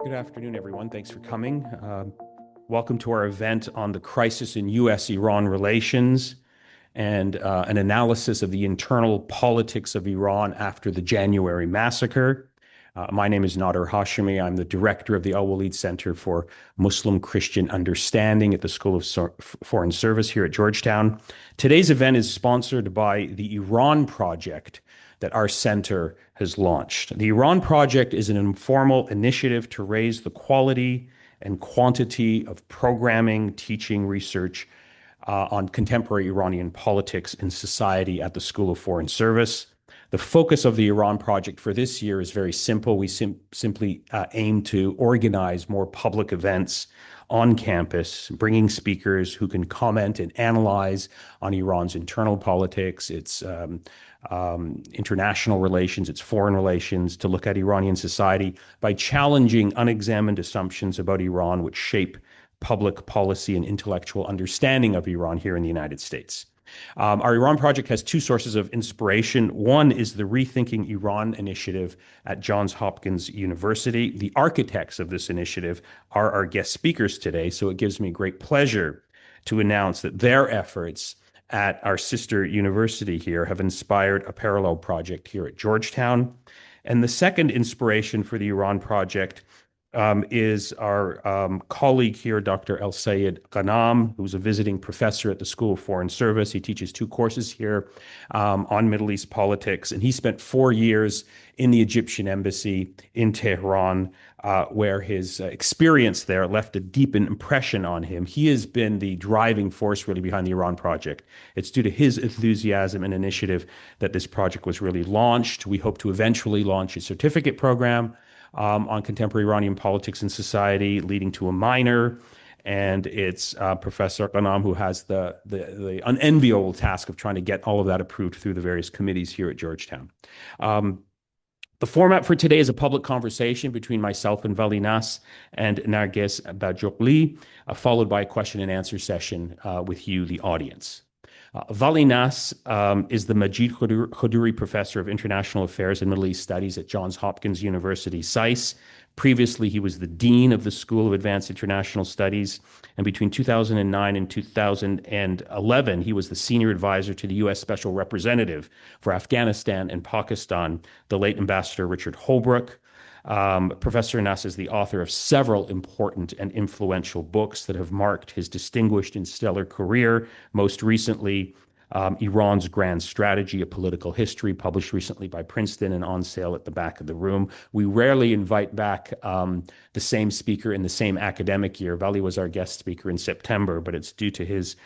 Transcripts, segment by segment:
Good afternoon, everyone. Thanks for coming. Welcome to our event on the crisis in U.S. Iran relations and an analysis of the internal politics of Iran after the January massacre. My name is Nader Hashemi. I'm the director of the Al Walid Center for Muslim Christian Understanding at the School of Foreign Service here at Georgetown. Today's event is sponsored by the Iran Project that our center has launched. The Iran Project is an informal initiative to raise the quality and quantity of programming, teaching, research on contemporary Iranian politics and society at the School of Foreign Service. The focus of the Iran Project for this year is very simple. We simply aim to organize more public events on campus, bringing speakers who can comment and analyze on Iran's internal politics, its international relations, its foreign relations, to look at Iranian society by challenging unexamined assumptions about Iran which shape public policy and intellectual understanding of Iran here in the United States. Our Iran Project has two sources of inspiration. One is the Rethinking Iran initiative at Johns Hopkins University. The architects of this initiative are our guest speakers today, so it gives me great pleasure to announce that their efforts at our sister university here have inspired a parallel project here at Georgetown. And the second inspiration for the Iran Project is our colleague here, Dr. El-Sayed Ghanam, who's a visiting professor at the School of Foreign Service. He teaches two courses here on Middle East politics, and he spent 4 years in the Egyptian embassy in Tehran, where his experience there left a deep impression on him. He has been the driving force really behind the Iran Project. It's due to his enthusiasm and initiative that this project was really launched. We hope to eventually launch a certificate program on contemporary Iranian politics and society, leading to a minor. And it's Professor Ghanam who has the unenviable task of trying to get all of that approved through the various committees here at Georgetown. The format for today is a public conversation between myself and Vali and Narges Bajoghli, followed by a question and answer session with you, the audience. Vali is the Majid Khoduri Professor of International Affairs and Middle East Studies at Johns Hopkins University, SAIS. Previously, he was the Dean of the School of Advanced International Studies, and between 2009 and 2011, he was the Senior Advisor to the U.S. Special Representative for Afghanistan and Pakistan, the late Ambassador Richard Holbrooke. Professor Nasr is the author of several important and influential books that have marked his distinguished and stellar career. Most recently, Iran's Grand Strategy, A Political History, published recently by Princeton and on sale at the back of the room. We rarely invite back the same speaker in the same academic year. Vali was our guest speaker in September, but it's due to his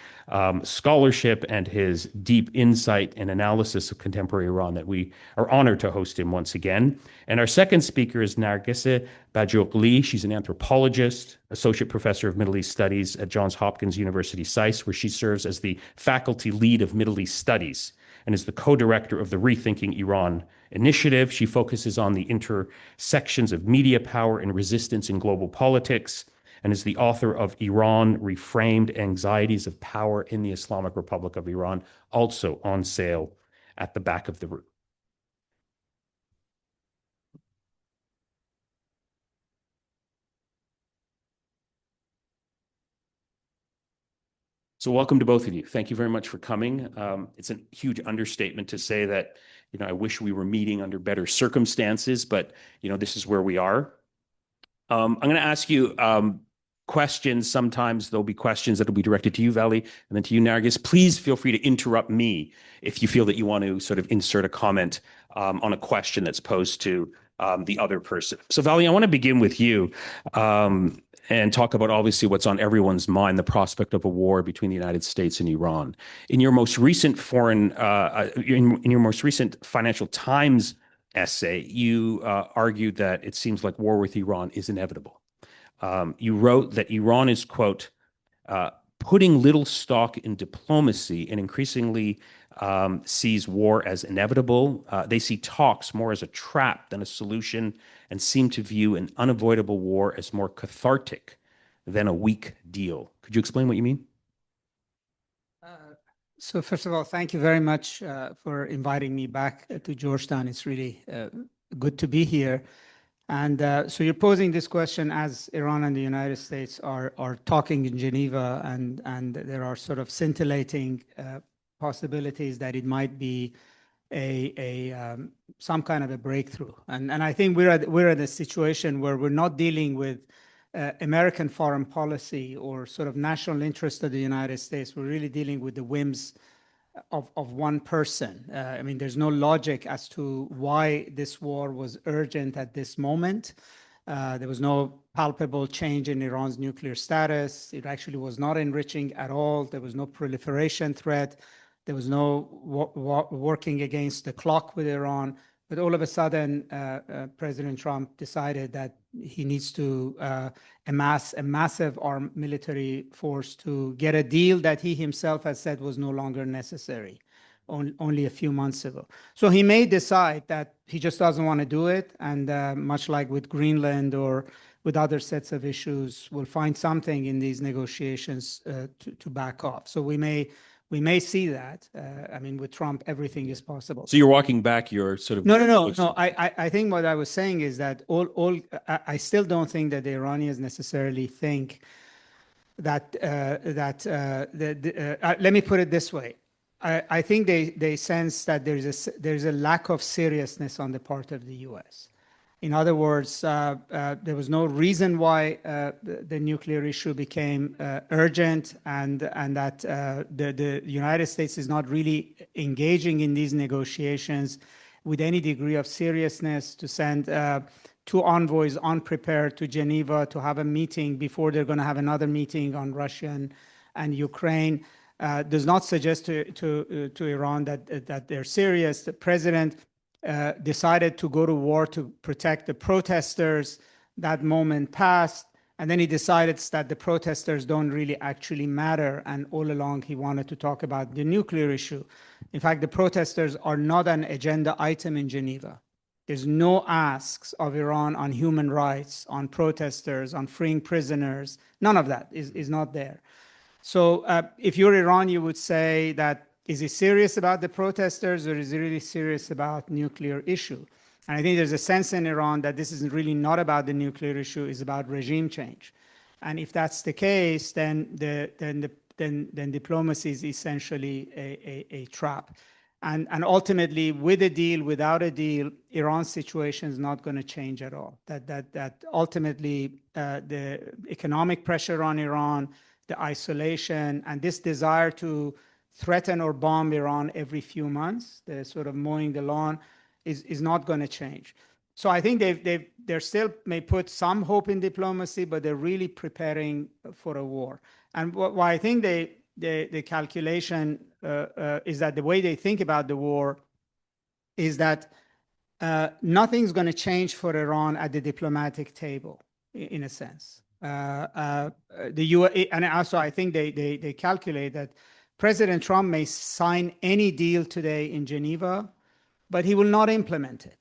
scholarship and his deep insight and analysis of contemporary Iran that we are honored to host him once again. And our second speaker is Narges Bajoghli. She's an anthropologist, associate professor of Middle East Studies at Johns Hopkins University, SAIS, where she serves as the faculty lead of Middle East Studies and is the co-director of the Rethinking Iran initiative. She focuses on the intersections of media power and resistance in global politics, and is the author of Iran Reframed: Anxieties of Power in the Islamic Republic of Iran, also on sale at the back of the room. So welcome to both of you. Thank you very much for coming. It's a huge understatement to say that, I wish we were meeting under better circumstances, but, this is where we are. I'm going to ask you questions. Sometimes there'll be questions that will be directed to you, Vali, and then to you, Narges. Please feel free to interrupt me if you feel that you want to sort of insert a comment on a question that's posed to the other person. So, Vali, I want to begin with you and talk about obviously what's on everyone's mind, the prospect of a war between the United States and Iran. In your most recent in your most recent Financial Times essay, you argued that it seems like war with Iran is inevitable. You wrote that Iran is, quote, putting little stock in diplomacy and increasingly sees war as inevitable. They see talks more as a trap than a solution and seem to view an unavoidable war as more cathartic than a weak deal. Could you explain what you mean? So first of all, thank you very much for inviting me back to Georgetown. It's really good to be here. And so you're posing this question as Iran and the United States are talking in Geneva, and there are sort of scintillating possibilities that it might be some kind of a breakthrough. And I think we're at a situation where we're not dealing with American foreign policy or sort of national interest of the United States. We're really dealing with the whims of one person. I mean, there's no logic as to why this war was urgent at this moment. There was no palpable change in Iran's nuclear status. It actually was not enriching at all. There was no proliferation threat. There was no working against the clock with Iran. But all of a sudden, President Trump decided that he needs to amass a massive armed military force to get a deal that he himself has said was no longer necessary only a few months ago. So he may decide that he just doesn't want to do it. And much like with Greenland or with other sets of issues, we'll find something in these negotiations to back off. So we may see that. I mean, with Trump, everything is possible. So you're walking back your sort of... No. I think what I was saying is that I still don't think that the Iranians necessarily think that, let me put it this way. I think they sense that there's a lack of seriousness on the part of the U.S. In other words, there was no reason why the nuclear issue became urgent, and that the United States is not really engaging in these negotiations with any degree of seriousness, to send two envoys unprepared to Geneva to have a meeting before they're going to have another meeting on Russia and Ukraine. Does not suggest to Iran that they're serious. The president decided to go to war to protect the protesters. That moment passed, and then he decided that the protesters don't really actually matter, and all along he wanted to talk about the nuclear issue. In fact, the protesters are not an agenda item in Geneva. There's no asks of Iran on human rights, on protesters, on freeing prisoners. None of that is not there. So if you're Iran, you would say that, is he serious about the protesters, or is he really serious about nuclear issue? And I think there's a sense in Iran that this is really not about the nuclear issue, it's about regime change. And if that's the case, then diplomacy is essentially a trap. And ultimately, with a deal, without a deal, Iran's situation is not going to change at all. That ultimately, the economic pressure on Iran, the isolation, and this desire to threaten or bomb Iran every few months, the sort of mowing the lawn, is not going to change. So I think they still may put some hope in diplomacy, but they're really preparing for a war. And why I think the calculation is that the way they think about the war is that nothing's going to change for Iran at the diplomatic table, in a sense. The U.S. and also I think they calculate that President Trump may sign any deal today in Geneva, but he will not implement it.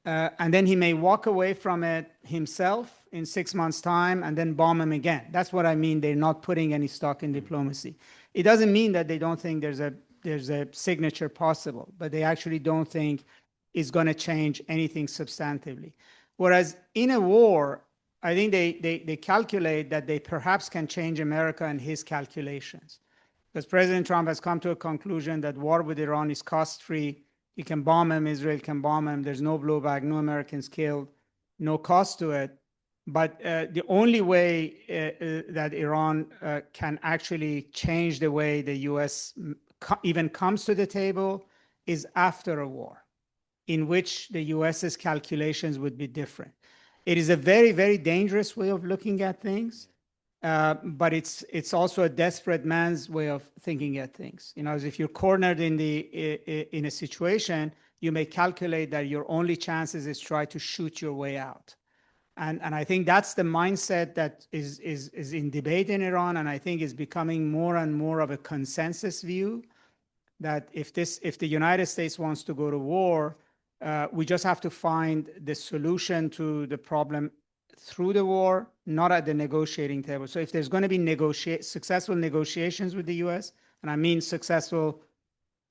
And then he may walk away from it himself in 6 months' time and then bomb him again. That's what I mean. They're not putting any stock in diplomacy. It doesn't mean that they don't think there's a signature possible, but they actually don't think it's going to change anything substantively. Whereas in a war, I think they calculate that they perhaps can change America and his calculations. Because President Trump has come to a conclusion that war with Iran is cost-free. You can bomb him, Israel can bomb him. There's no blowback, no Americans killed, no cost to it. But the only way that Iran can actually change the way the U.S. even comes to the table is after a war, in which the U.S.'s calculations would be different. It is a very, very dangerous way of looking at things. But it's also a desperate man's way of thinking at things. You know, as if you're cornered in a situation, you may calculate that your only chances is try to shoot your way out. And I think that's the mindset that is in debate in Iran, and I think is becoming more and more of a consensus view that if the United States wants to go to war, we just have to find the solution to the problem through the war, not at the negotiating table. So if there's going to be successful negotiations with the U.S., and I mean successful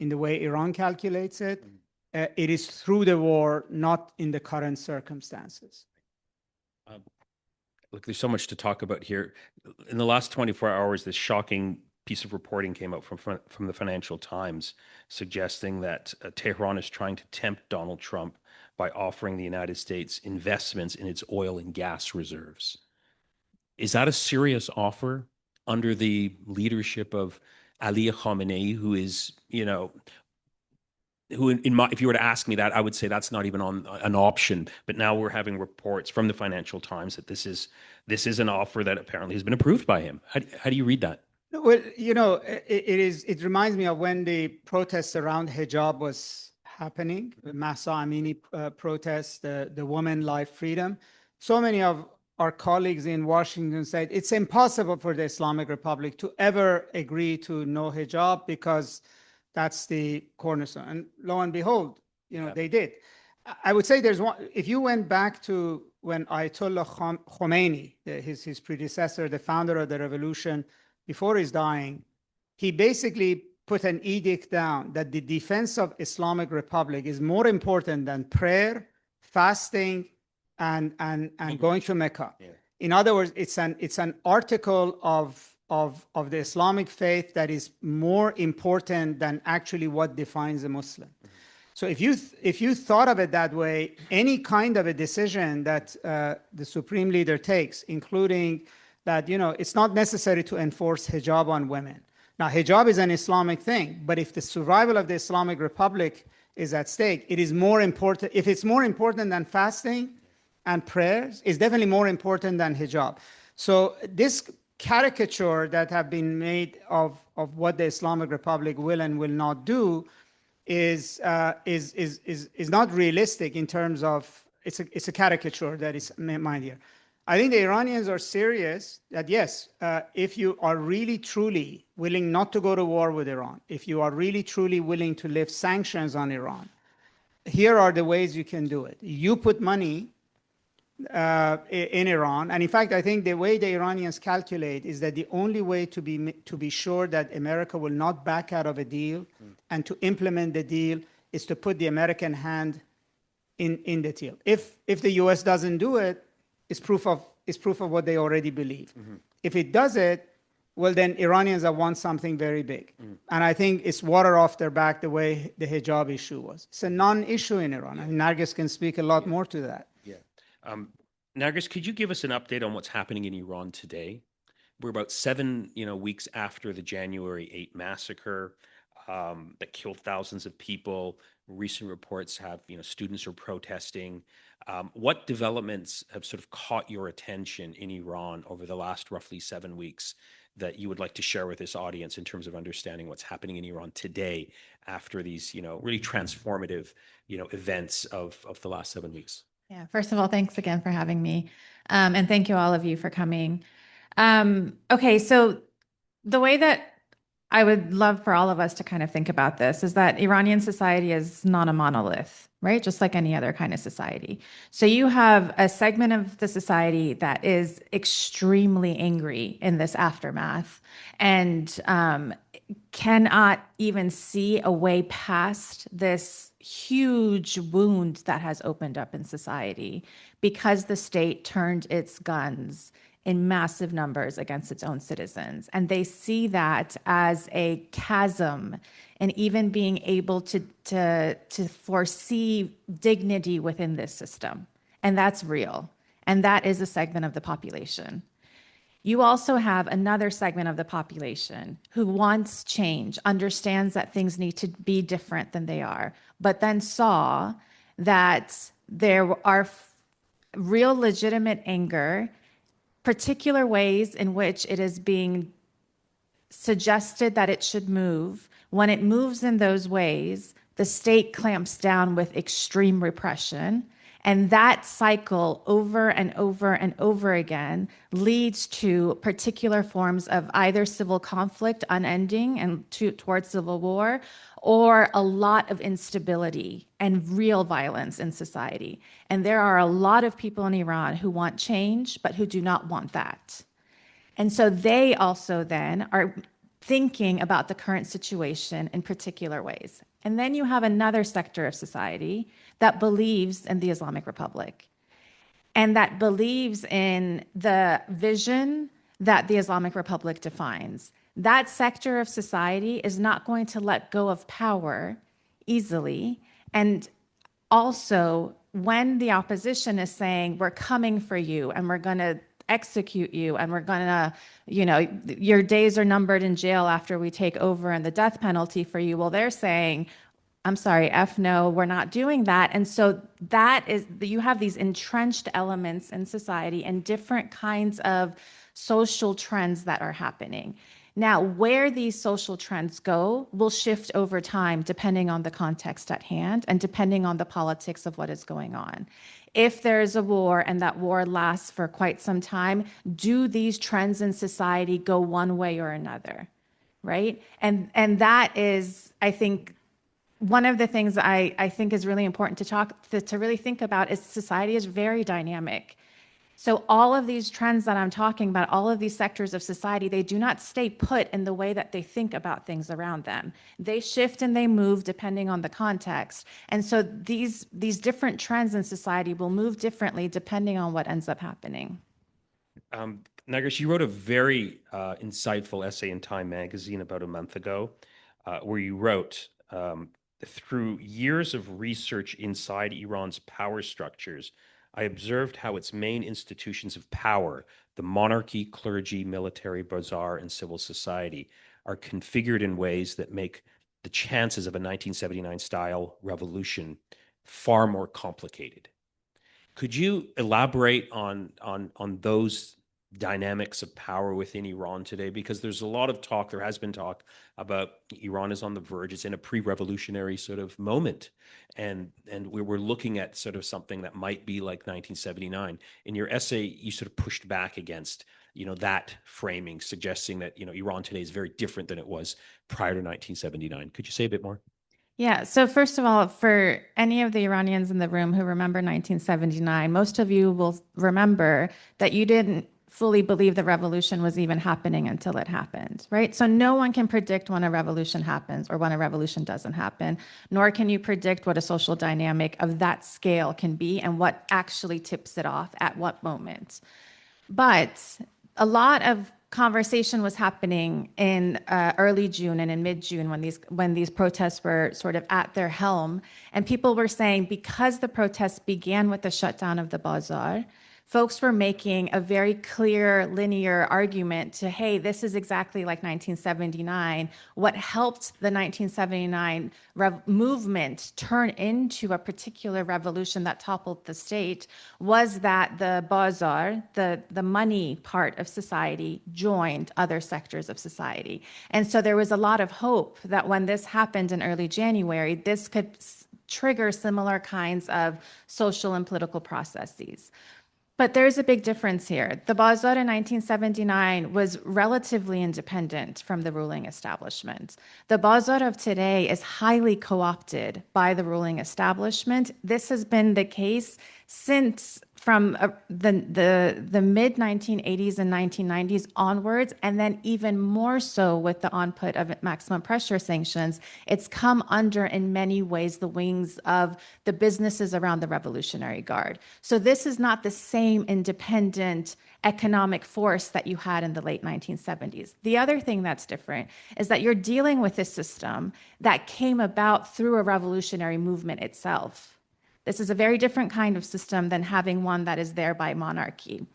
in the way Iran calculates it, it is through the war, not in the current circumstances. Look, there's so much to talk about here. In the last 24 hours, this shocking piece of reporting came out from the Financial Times suggesting that Tehran is trying to tempt Donald Trump by offering the United States investments in its oil and gas reserves. Is that a serious offer under the leadership of Ali Khamenei, who is, who if you were to ask me that, I would say that's not even on an option. But now we're having reports from the Financial Times that this is an offer that apparently has been approved by him. How do you read that? Well, it reminds me of when the protests around hijab was happening, the Mahsa Amini protests, the woman life freedom. So many of our colleagues in Washington said it's impossible for the Islamic Republic to ever agree to no hijab because that's the cornerstone. And lo and behold, they did. I would say there's one, if you went back to when Ayatollah Khomeini, his predecessor, the founder of the revolution, before his dying, he basically put an edict down that the defense of Islamic Republic is more important than prayer, fasting, and going to Mecca. Yeah. In other words, it's an article of the Islamic faith that is more important than actually what defines a Muslim. Mm-hmm. So if you thought of it that way, any kind of a decision that the Supreme Leader takes, including that, it's not necessary to enforce hijab on women. Now, hijab is an Islamic thing, but if the survival of the Islamic Republic is at stake, it is more important. If it's more important than fasting and prayers, it's definitely more important than hijab. So this caricature that have been made of what the Islamic Republic will and will not do is not realistic in terms of it's a caricature that is made here. I think the Iranians are serious that yes, if you are really truly willing not to go to war with Iran, if you are really truly willing to lift sanctions on Iran, here are the ways you can do it. You put money in Iran, and in fact, I think the way the Iranians calculate is that the only way to be sure that America will not back out of a deal and to implement the deal is to put the American hand in the deal. If the U.S. doesn't do it, it's proof of what they already believe. Mm-hmm. If it does it, well, then Iranians have won something very big. Mm. And I think it's water off their back the way the hijab issue was. It's a non-issue in Iran. Yeah. I mean, Narges can speak a lot more to that. Yeah. Narges, could you give us an update on what's happening in Iran today? We're about 7 weeks after the January 8 massacre that killed thousands of people. Recent reports have, students are protesting. What developments have sort of caught your attention in Iran over the last roughly 7 weeks that you would like to share with this audience in terms of understanding what's happening in Iran today after these, really transformative, events of the last 7 weeks? Yeah, first of all, thanks again for having me. And thank you all of you for coming. Okay, so the way that I would love for all of us to kind of think about this is that Iranian society is not a monolith, right? Just like any other kind of society. So you have a segment of the society that is extremely angry in this aftermath and cannot even see a way past this huge wound that has opened up in society because the state turned its guns in massive numbers against its own citizens. And they see that as a chasm in even being able to foresee dignity within this system. And that's real. And that is a segment of the population. You also have another segment of the population who wants change, understands that things need to be different than they are, but then saw that there are real legitimate anger, particular ways in which it is being suggested that it should move. When it moves in those ways, the state clamps down with extreme repression. And that cycle over and over and over again leads to particular forms of either civil conflict unending and towards civil war, or a lot of instability and real violence in society. And there are a lot of people in Iran who want change, but who do not want that. And so they also then are thinking about the current situation in particular ways. And then you have another sector of society that believes in the Islamic Republic and that believes in the vision that the Islamic Republic defines. That sector of society is not going to let go of power easily. And also, when the opposition is saying, we're coming for you and we're going to execute you and we're going to, your days are numbered in jail after we take over and the death penalty for you, well, they're saying, I'm sorry, F no, we're not doing that. And so that is, you have these entrenched elements in society and different kinds of social trends that are happening. Now, where these social trends go will shift over time depending on the context at hand and depending on the politics of what is going on. If there is a war and that war lasts for quite some time, do these trends in society go one way or another, right? And that is, I think, one of the things I think is really important to really think about is society is very dynamic. So all of these trends that I'm talking about, all of these sectors of society, they do not stay put in the way that they think about things around them. They shift and they move depending on the context. And so these different trends in society will move differently depending on what ends up happening. Narges, you wrote a very insightful essay in Time magazine about a month ago, where you wrote, through years of research inside Iran's power structures, I observed how its main institutions of power, the monarchy, clergy, military, bazaar, and civil society, are configured in ways that make the chances of a 1979-style revolution far more complicated. Could you elaborate on those dynamics of power within Iran today? Because there's a lot of talk, there has been talk about Iran is on the verge, it's in a pre-revolutionary sort of moment. And we were looking at sort of something that might be like 1979. In your essay, you sort of pushed back against, that framing, suggesting that, Iran today is very different than it was prior to 1979. Could you say a bit more? Yeah. So first of all, for any of the Iranians in the room who remember 1979, most of you will remember that you didn't fully believe the revolution was even happening until it happened, right? So no one can predict when a revolution happens or when a revolution doesn't happen, nor can you predict what a social dynamic of that scale can be and what actually tips it off at what moment. But a lot of conversation was happening in early June and in mid-June when these protests were sort of at their helm, and people were saying because the protests began with the shutdown of the Bazaar, folks were making a very clear linear argument to, hey, this is exactly like 1979. What helped the 1979 movement turn into a particular revolution that toppled the state was that the Bazaar, the money part of society, joined other sectors of society. And so there was a lot of hope that when this happened in early January, this could trigger similar kinds of social and political processes. But there's a big difference here. The Bazaar in 1979 was relatively independent from the ruling establishment. The Bazaar of today is highly co-opted by the ruling establishment. This has been the case since from the mid 1980s and 1990s onwards, and then even more so with the onput of maximum pressure sanctions. It's come under, in many ways, the wings of the businesses around the Revolutionary Guard. So this is not the same independent economic force that you had in the late 1970s. The other thing that's different is that you're dealing with a system that came about through a revolutionary movement itself. This is a very different kind of system than having one that is there by monarchy.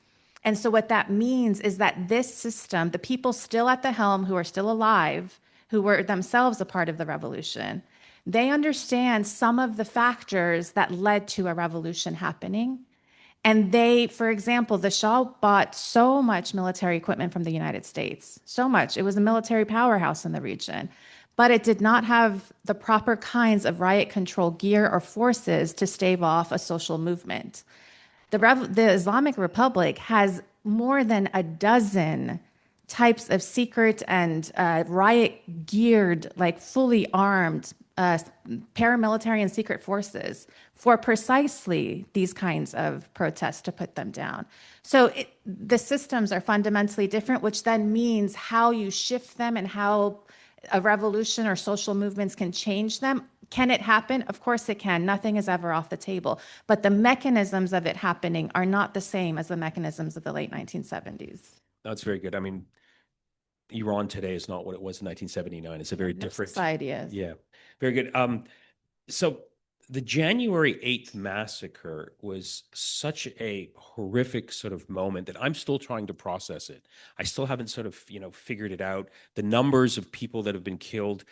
And so what that means is that this system, the people still at the helm who are still alive, who were themselves a part of the revolution, they understand some of the factors that led to a revolution happening. And they, for example, the Shah bought so much military equipment from the United States, so much. It was a military powerhouse in the region. But it did not have the proper kinds of riot control gear or forces to stave off a social movement. The Islamic Republic has more than a dozen types of secret and riot geared, like fully armed paramilitary and secret forces for precisely these kinds of protests to put them down. So the systems are fundamentally different, which then means how you shift them and how a revolution or social movements can change them. Can it happen? Of course it can. Nothing is ever off the table. But the mechanisms of it happening are not the same as the mechanisms of the late 1970s. That's very good. I mean, Iran today is not what it was in 1979. It's a very different society is. Yeah, very good. So the January 8th massacre was such a horrific sort of moment that I'm still trying to process it. I still haven't sort of, figured it out. The numbers of people that have been killed,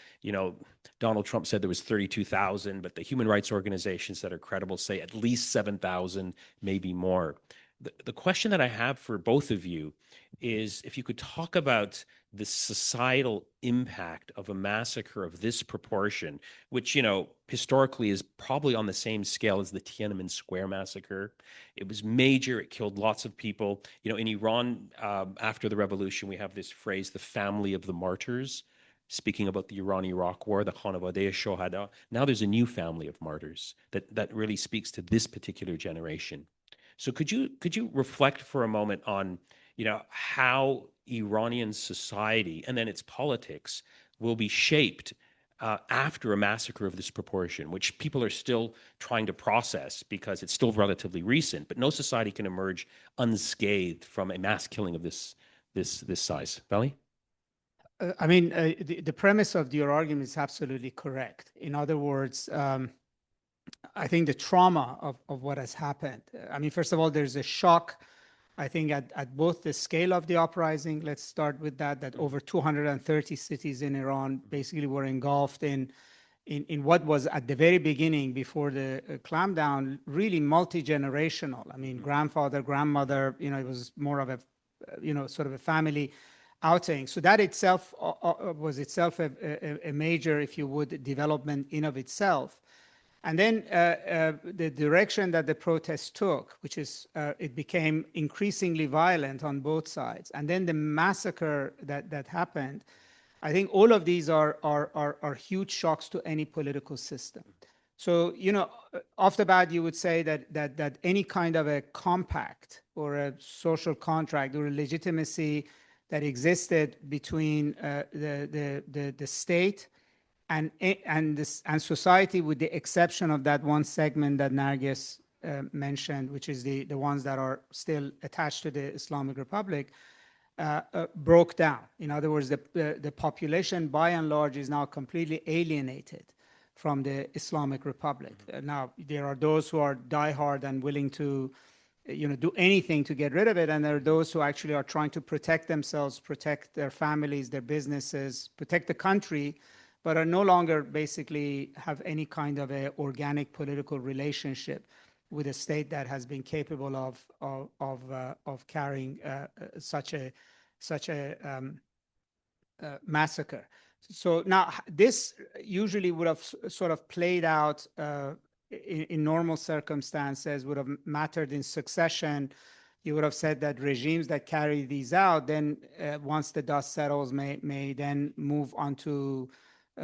Donald Trump said there was 32,000, but the human rights organizations that are credible say at least 7,000, maybe more. The question that I have for both of you is if you could talk about the societal impact of a massacre of this proportion, which, historically is probably on the same scale as the Tiananmen Square massacre. It was major. It killed lots of people. In Iran, after the revolution, we have this phrase, the family of the martyrs, speaking about the Iran-Iraq War, the Khanavadeh Shohada. Now there's a new family of martyrs that really speaks to this particular generation. So could you reflect for a moment on, how Iranian society and then its politics will be shaped after a massacre of this proportion, which people are still trying to process because it's still relatively recent, but no society can emerge unscathed from a mass killing of this size. Vali? The premise of your argument is absolutely correct. In other words, I think the trauma of what has happened. First of all, there's a shock, I think, at both the scale of the uprising. Let's start with that over 230 cities in Iran basically were engulfed in what was at the very beginning, before the clampdown, really multi-generational. Grandfather, grandmother, it was more of a, sort of a family outing. So that itself was itself a major, if you would, development in of itself. And then the direction that the protests took, which is it became increasingly violent on both sides. And then the massacre that happened, I think all of these are huge shocks to any political system. So, off the bat, you would say that any kind of a compact or a social contract or a legitimacy that existed between the state and society, with the exception of that one segment that Narges mentioned, which is the ones that are still attached to the Islamic Republic, broke down. In other words, the population by and large is now completely alienated from the Islamic Republic. Now, there are those who are diehard and willing to do anything to get rid of it, and there are those who actually are trying to protect themselves, protect their families, their businesses, protect the country, but are no longer basically have any kind of a organic political relationship with a state that has been capable of carrying such a massacre. So now this usually would have sort of played out in normal circumstances, would have mattered in succession. You would have said that regimes that carry these out, then once the dust settles, may then move on to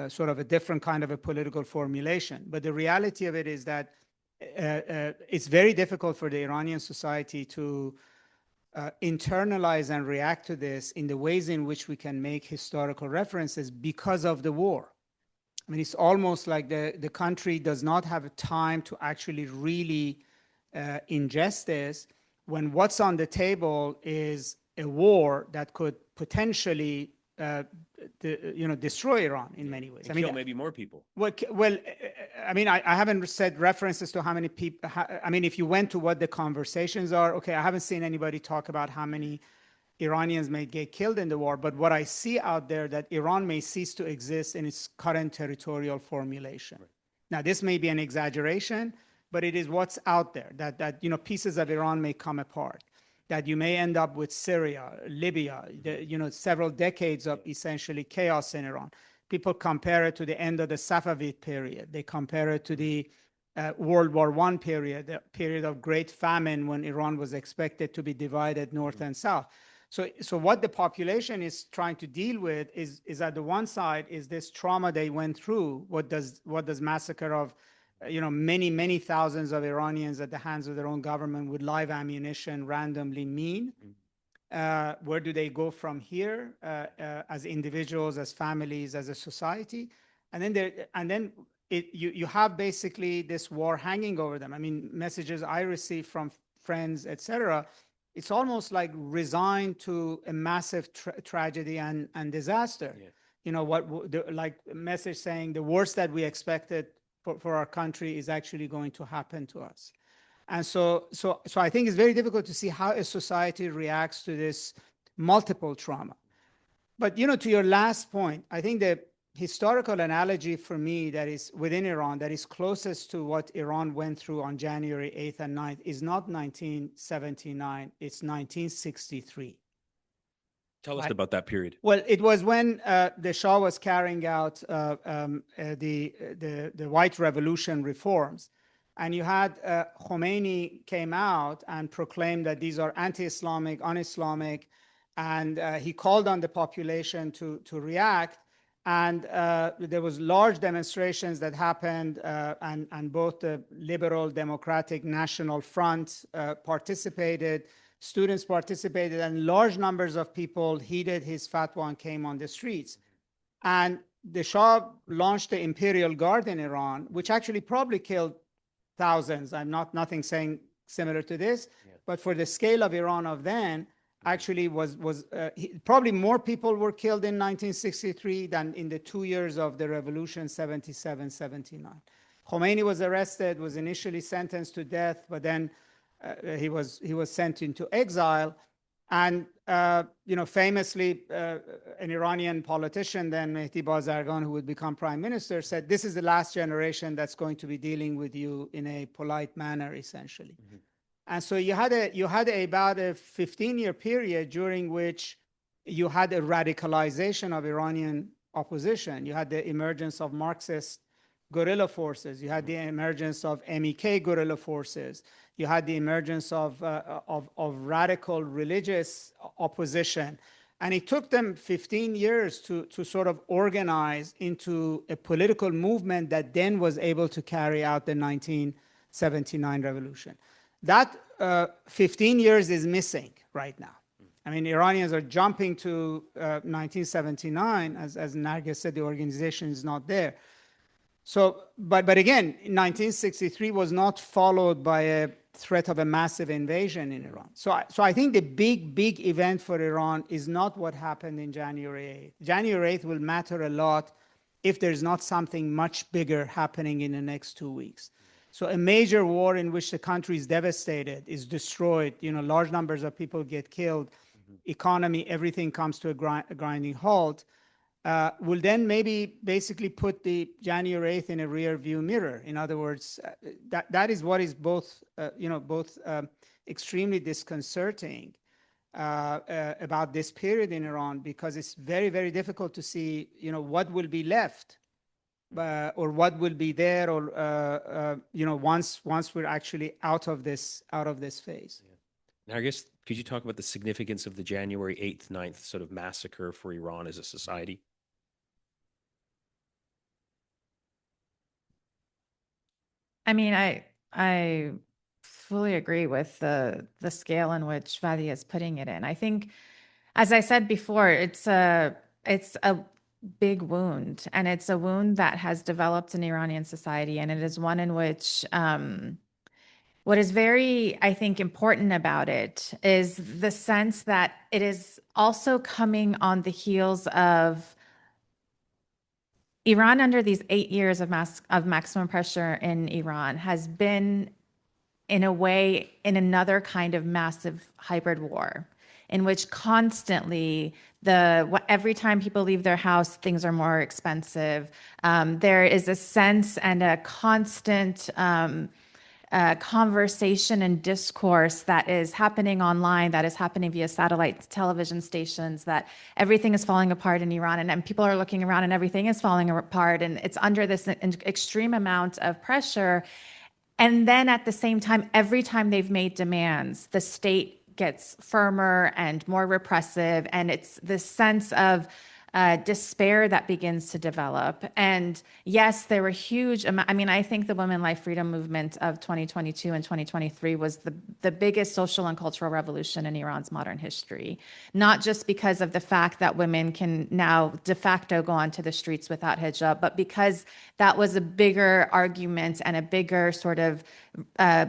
sort of a different kind of a political formulation. But the reality of it is that it's very difficult for the Iranian society to internalize and react to this in the ways in which we can make historical references because of the war. It's almost like the country does not have time to actually really ingest this, when what's on the table is a war that could potentially destroy Iran in many ways. Kill maybe more people. Well, I haven't said references to how many people. If you went to what the conversations are, okay, I haven't seen anybody talk about how many Iranians may get killed in the war, but what I see out there, that Iran may cease to exist in its current territorial formulation. Right. Now, this may be an exaggeration, but it is what's out there, that pieces of Iran may come apart, that you may end up with Syria, Libya, several decades of essentially chaos in Iran. People compare it to the end of the Safavid period. They compare it to the World War I period, the period of great famine when Iran was expected to be divided north and south. So what the population is trying to deal with is at the one side is this trauma they went through. What does massacre of many thousands of Iranians at the hands of their own government with live ammunition randomly mean? Where do they go from here as individuals, as families, as a society? And then you have basically this war hanging over them. I mean, messages I receive from friends, etc. It's almost like resigned to a massive tragedy and disaster. Yeah. Like a message saying the worst that we expected for our country is actually going to happen to us. And so I think it's very difficult to see how a society reacts to this multiple trauma. But to your last point, I think the historical analogy for me that is within Iran that is closest to what Iran went through on January 8th and 9th is not 1979, it's 1963. Tell us about that period. Well, it was when the Shah was carrying out the White Revolution reforms. And you had Khomeini came out and proclaimed that these are anti-Islamic, un-Islamic, and he called on the population to react. And there was large demonstrations that happened, and both the Liberal Democratic National Front participated, students participated, and large numbers of people heeded his fatwa and came on the streets. And the Shah launched the Imperial Guard in Iran, which actually probably killed thousands. I'm nothing saying similar to this, but for the scale of Iran of then, actually probably more people were killed in 1963 than in the 2 years of the revolution, 77, 79. Khomeini was arrested, was initially sentenced to death, but then he was sent into exile. And famously, an Iranian politician, then Mehdi Bazargan, who would become prime minister, said, "This is the last generation that's going to be dealing with you in a polite manner, essentially." Mm-hmm. And so you had about a 15-year period during which you had a radicalization of Iranian opposition. You had the emergence of Marxist guerrilla forces. You had the emergence of MEK guerrilla forces. You had the emergence of radical religious opposition. And it took them 15 years to sort of organize into a political movement that then was able to carry out the 1979 revolution. That 15 years is missing right now. I mean, Iranians are jumping to 1979. As Narges said, the organization is not there. So, but again, 1963 was not followed by a threat of a massive invasion in Iran. So I think the big event for Iran is not what happened in January 8th. January 8th will matter a lot if there's not something much bigger happening in the next 2 weeks. So a major war in which the country is devastated, is destroyed, large numbers of people get killed, economy, everything comes to a grinding halt, will then maybe basically put the January 8th in a rear view mirror. In other words, that is what is both extremely disconcerting about this period in Iran, because it's very, very difficult to see, what will be left. Or what will be there, or once we're actually out of this phase. Yeah. Narges, could you talk about the significance of the January 8th, 9th sort of massacre for Iran as a society? I mean, I fully agree with the scale in which Vali is putting it in. I think, as I said before, it's a big wound, and it's a wound that has developed in Iranian society, and it is one in which what is very, I think, important about it is the sense that it is also coming on the heels of Iran. Under these 8 years of maximum pressure in Iran has been, in a way, in another kind of massive hybrid war, in which constantly every time people leave their house, things are more expensive. There is a sense and a constant conversation and discourse that is happening online, that is happening via satellite television stations, that everything is falling apart in Iran, and people are looking around and everything is falling apart, and it's under this extreme amount of pressure. And then at the same time, every time they've made demands, the state gets firmer and more repressive, and it's this sense of despair that begins to develop. And yes, there were huge, I mean, I think the Women, Life, Freedom movement of 2022 and 2023 was the biggest social and cultural revolution in Iran's modern history, not just because of the fact that women can now de facto go onto the streets without hijab, but because that was a bigger argument and a bigger sort of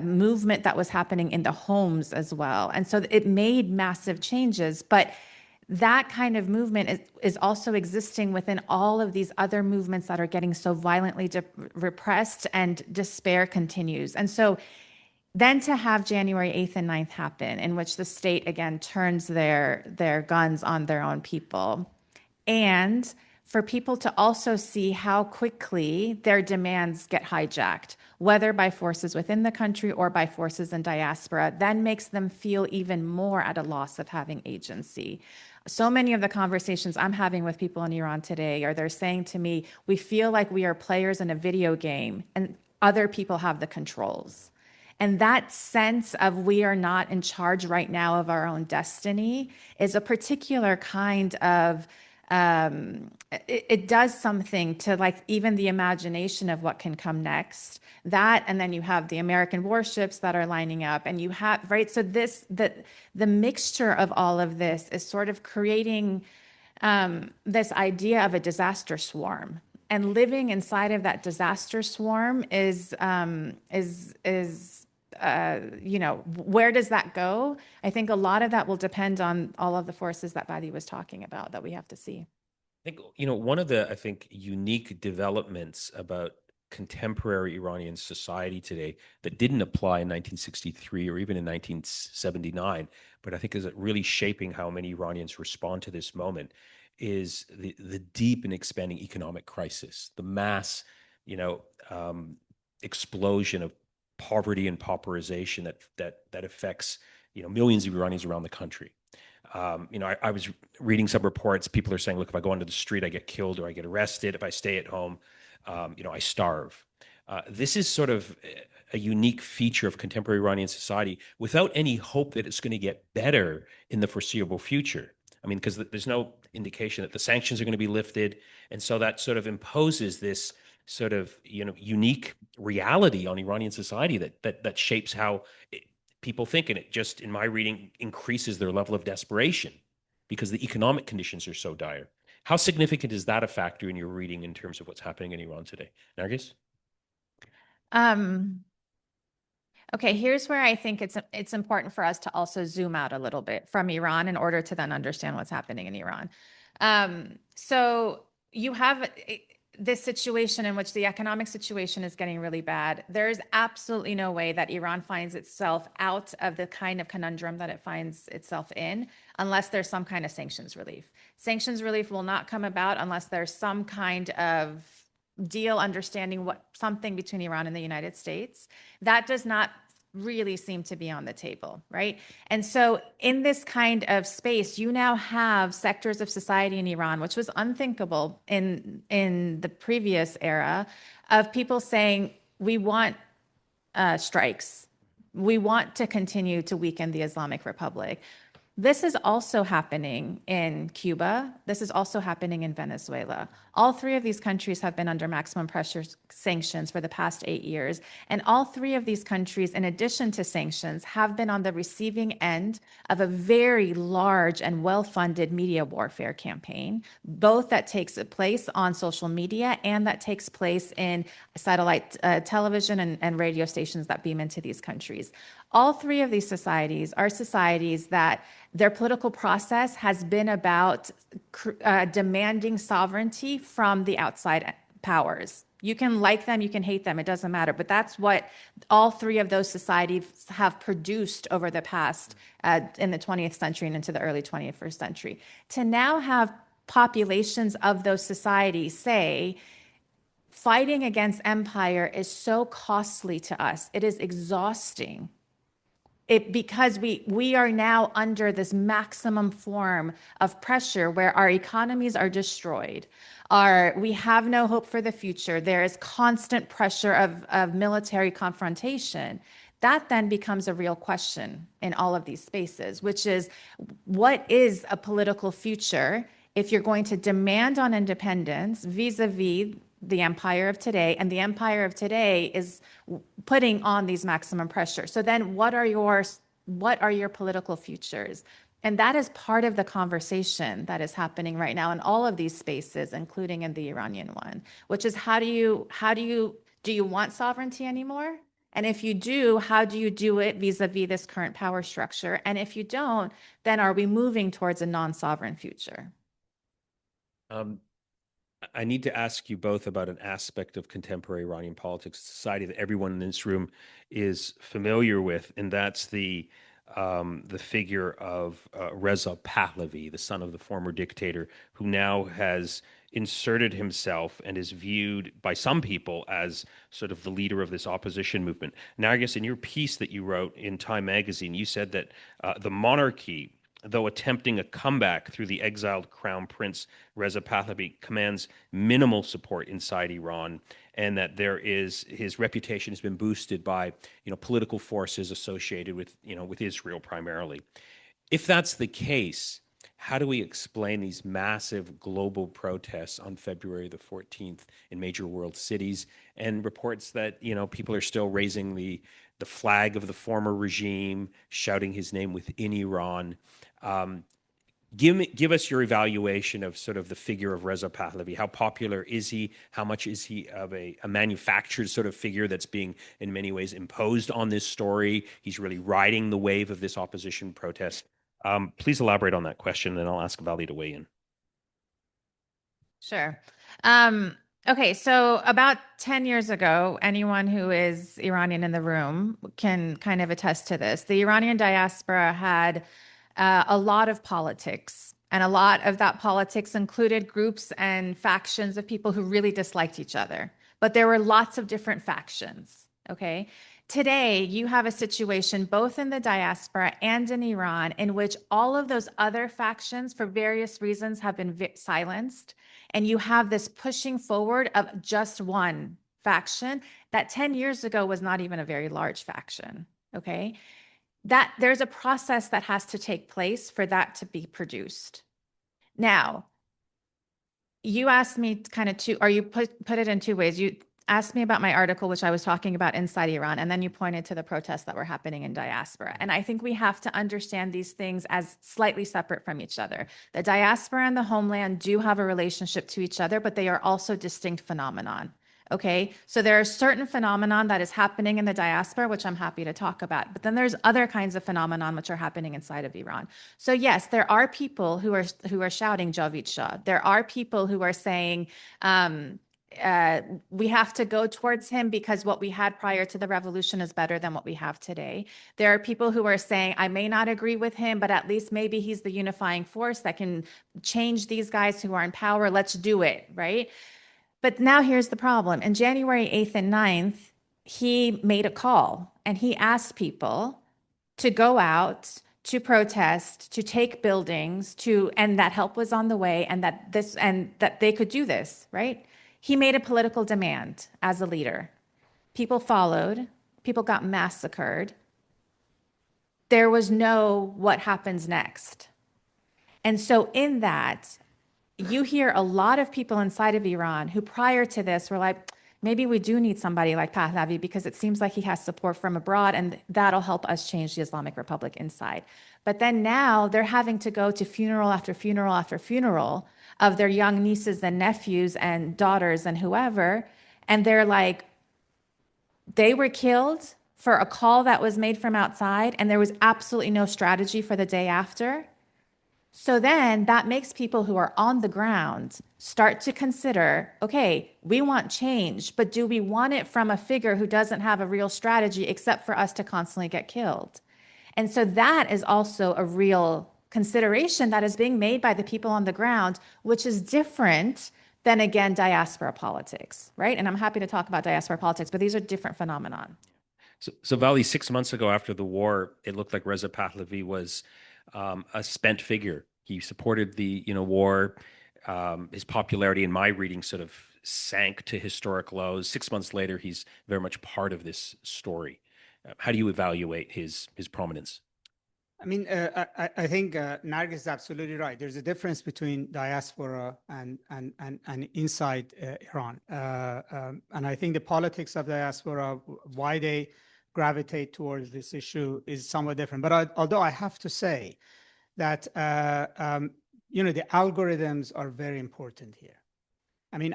movement that was happening in the homes as well. And so it made massive changes, but that kind of movement is also existing within all of these other movements that are getting so violently repressed, and despair continues. And so then to have January 8th and 9th happen, in which the state again turns their guns on their own people, and for people to also see how quickly their demands get hijacked, whether by forces within the country or by forces in diaspora, then makes them feel even more at a loss of having agency. So many of the conversations I'm having with people in Iran today are they're saying to me, we feel like we are players in a video game and other people have the controls. And that sense of we are not in charge right now of our own destiny is a particular kind of it does something to like even the imagination of what can come next. That, and then you have the American warships that are lining up, and you have, right? So the mixture of all of this is sort of creating this idea of a disaster swarm. And living inside of that disaster swarm is you know, where does that go? I think a lot of that will depend on all of the forces that Vali was talking about that we have to see. I think, you know, one of the, I think, unique developments about contemporary Iranian society today that didn't apply in 1963 or even in 1979, but I think is really shaping how many Iranians respond to this moment, is the deep and expanding economic crisis, the mass, you know, explosion of poverty and pauperization that affects, you know, millions of Iranians around the country. You know, I was reading some reports. People are saying, look, if I go onto the street, I get killed or I get arrested. If I stay at home, you know, I starve. This is sort of a unique feature of contemporary Iranian society without any hope that it's going to get better in the foreseeable future. I mean, because there's no indication that the sanctions are going to be lifted. And so that sort of imposes this sort of, you know, unique reality on Iranian society that shapes how people think. And it just, in my reading, increases their level of desperation because the economic conditions are so dire. How significant is that a factor in your reading in terms of what's happening in Iran today? Narges? Okay, here's where I think it's important for us to also zoom out a little bit from Iran in order to then understand what's happening in Iran. So you have this situation in which the economic situation is getting really bad. There is absolutely no way that Iran finds itself out of the kind of conundrum that it finds itself in unless there's some kind of sanctions relief. Sanctions relief will not come about unless there's some kind of deal understanding something between Iran and the United States. That does not really seem to be on the table, right? And so in this kind of space, you now have sectors of society in Iran, which was unthinkable in the previous era, of people saying, we want strikes. We want to continue to weaken the Islamic Republic. This is also happening in Cuba. This is also happening in Venezuela. All three of these countries have been under maximum pressure sanctions for the past 8 years. And all three of these countries, in addition to sanctions, have been on the receiving end of a very large and well-funded media warfare campaign, both that takes place on social media and that takes place in satellite television and radio stations that beam into these countries. All three of these societies are societies that their political process has been about demanding sovereignty from the outside powers. You can like them, you can hate them, it doesn't matter. But that's what all three of those societies have produced over the past, in the 20th century and into the early 21st century. To now have populations of those societies say, fighting against empire is so costly to us, it is exhausting. because we are now under this maximum form of pressure where our economies are destroyed. We have no hope for the future. There is constant pressure of military confrontation. That then becomes a real question in all of these spaces, which is, what is a political future if you're going to demand on independence vis-a-vis the empire of today, and the empire of today is putting on these maximum pressure? So then what are your political futures? And that is part of the conversation that is happening right now in all of these spaces, including in the Iranian one, which is, do you want sovereignty anymore? And if you do, how do you do it vis-a-vis this current power structure? And if you don't, then are we moving towards a non-sovereign future? I need to ask you both about an aspect of contemporary Iranian politics society that everyone in this room is familiar with, and that's the figure of Reza Pahlavi, the son of the former dictator, who now has inserted himself and is viewed by some people as sort of the leader of this opposition movement. Narges, in your piece that you wrote in Time magazine, you said that the monarchy, though attempting a comeback through the exiled crown prince Reza Pahlavi, commands minimal support inside Iran, and that his reputation has been boosted by political forces associated with with Israel primarily. If that's the case, how do we explain these massive global protests on February the 14th in major world cities, and reports that people are still raising the flag of the former regime, shouting his name within Iran? Give us your evaluation of sort of the figure of Reza Pahlavi. How popular is he? How much is he of a manufactured sort of figure that's being in many ways imposed on this story? He's really riding the wave of this opposition protest. Please elaborate on that question, and I'll ask Vali to weigh in. Sure. Okay, so about 10 years ago, anyone who is Iranian in the room can kind of attest to this. The Iranian diaspora had a lot of politics, and a lot of that politics included groups and factions of people who really disliked each other. But there were lots of different factions, okay? Today, you have a situation both in the diaspora and in Iran in which all of those other factions, for various reasons, have been silenced. And you have this pushing forward of just one faction that 10 years ago was not even a very large faction, okay? That there's a process that has to take place for that to be produced. Now, you asked me kind of or you put it in two ways. You asked me about my article, which I was talking about inside Iran, and then you pointed to the protests that were happening in diaspora. And I think we have to understand these things as slightly separate from each other. The diaspora and the homeland do have a relationship to each other, but they are also distinct phenomenon. Okay, so there are certain phenomenon that is happening in the diaspora, which I'm happy to talk about, but then there's other kinds of phenomenon which are happening inside of Iran. So yes, there are people who are shouting Javid Shah. There are people who are saying we have to go towards him because what we had prior to the revolution is better than what we have today. There are people who are saying, I may not agree with him, but at least maybe he's the unifying force that can change these guys who are in power. Let's do it, right? But now here's the problem. In January 8th and 9th, he made a call and he asked people to go out, to protest, to take buildings, and that help was on the way, and that they could do this, right? He made a political demand as a leader. People followed, people got massacred. There was no what happens next. And so in that, you hear a lot of people inside of Iran who prior to this were like, maybe we do need somebody like Pahlavi because it seems like he has support from abroad and that'll help us change the Islamic Republic inside. But then now they're having to go to funeral after funeral after funeral of their young nieces and nephews and daughters and whoever. And they're like, they were killed for a call that was made from outside and there was absolutely no strategy for the day after. So then that makes people who are on the ground start to consider, okay, we want change, but do we want it from a figure who doesn't have a real strategy except for us to constantly get killed? And so that is also a real consideration that is being made by the people on the ground, which is different than, again, diaspora politics, right? And I'm happy to talk about diaspora politics, but these are different phenomenon. So Vali, 6 months ago after the war, it looked like Reza Pahlavi was a spent figure. He supported the war. His popularity, in my reading, sort of sank to historic lows. 6 months later, he's very much part of this story. How do you evaluate his prominence? I mean, I think Narges is absolutely right. There's a difference between diaspora and inside Iran. And I think the politics of diaspora, why they gravitate towards this issue is somewhat different. But although I have to say that, the algorithms are very important here. I mean,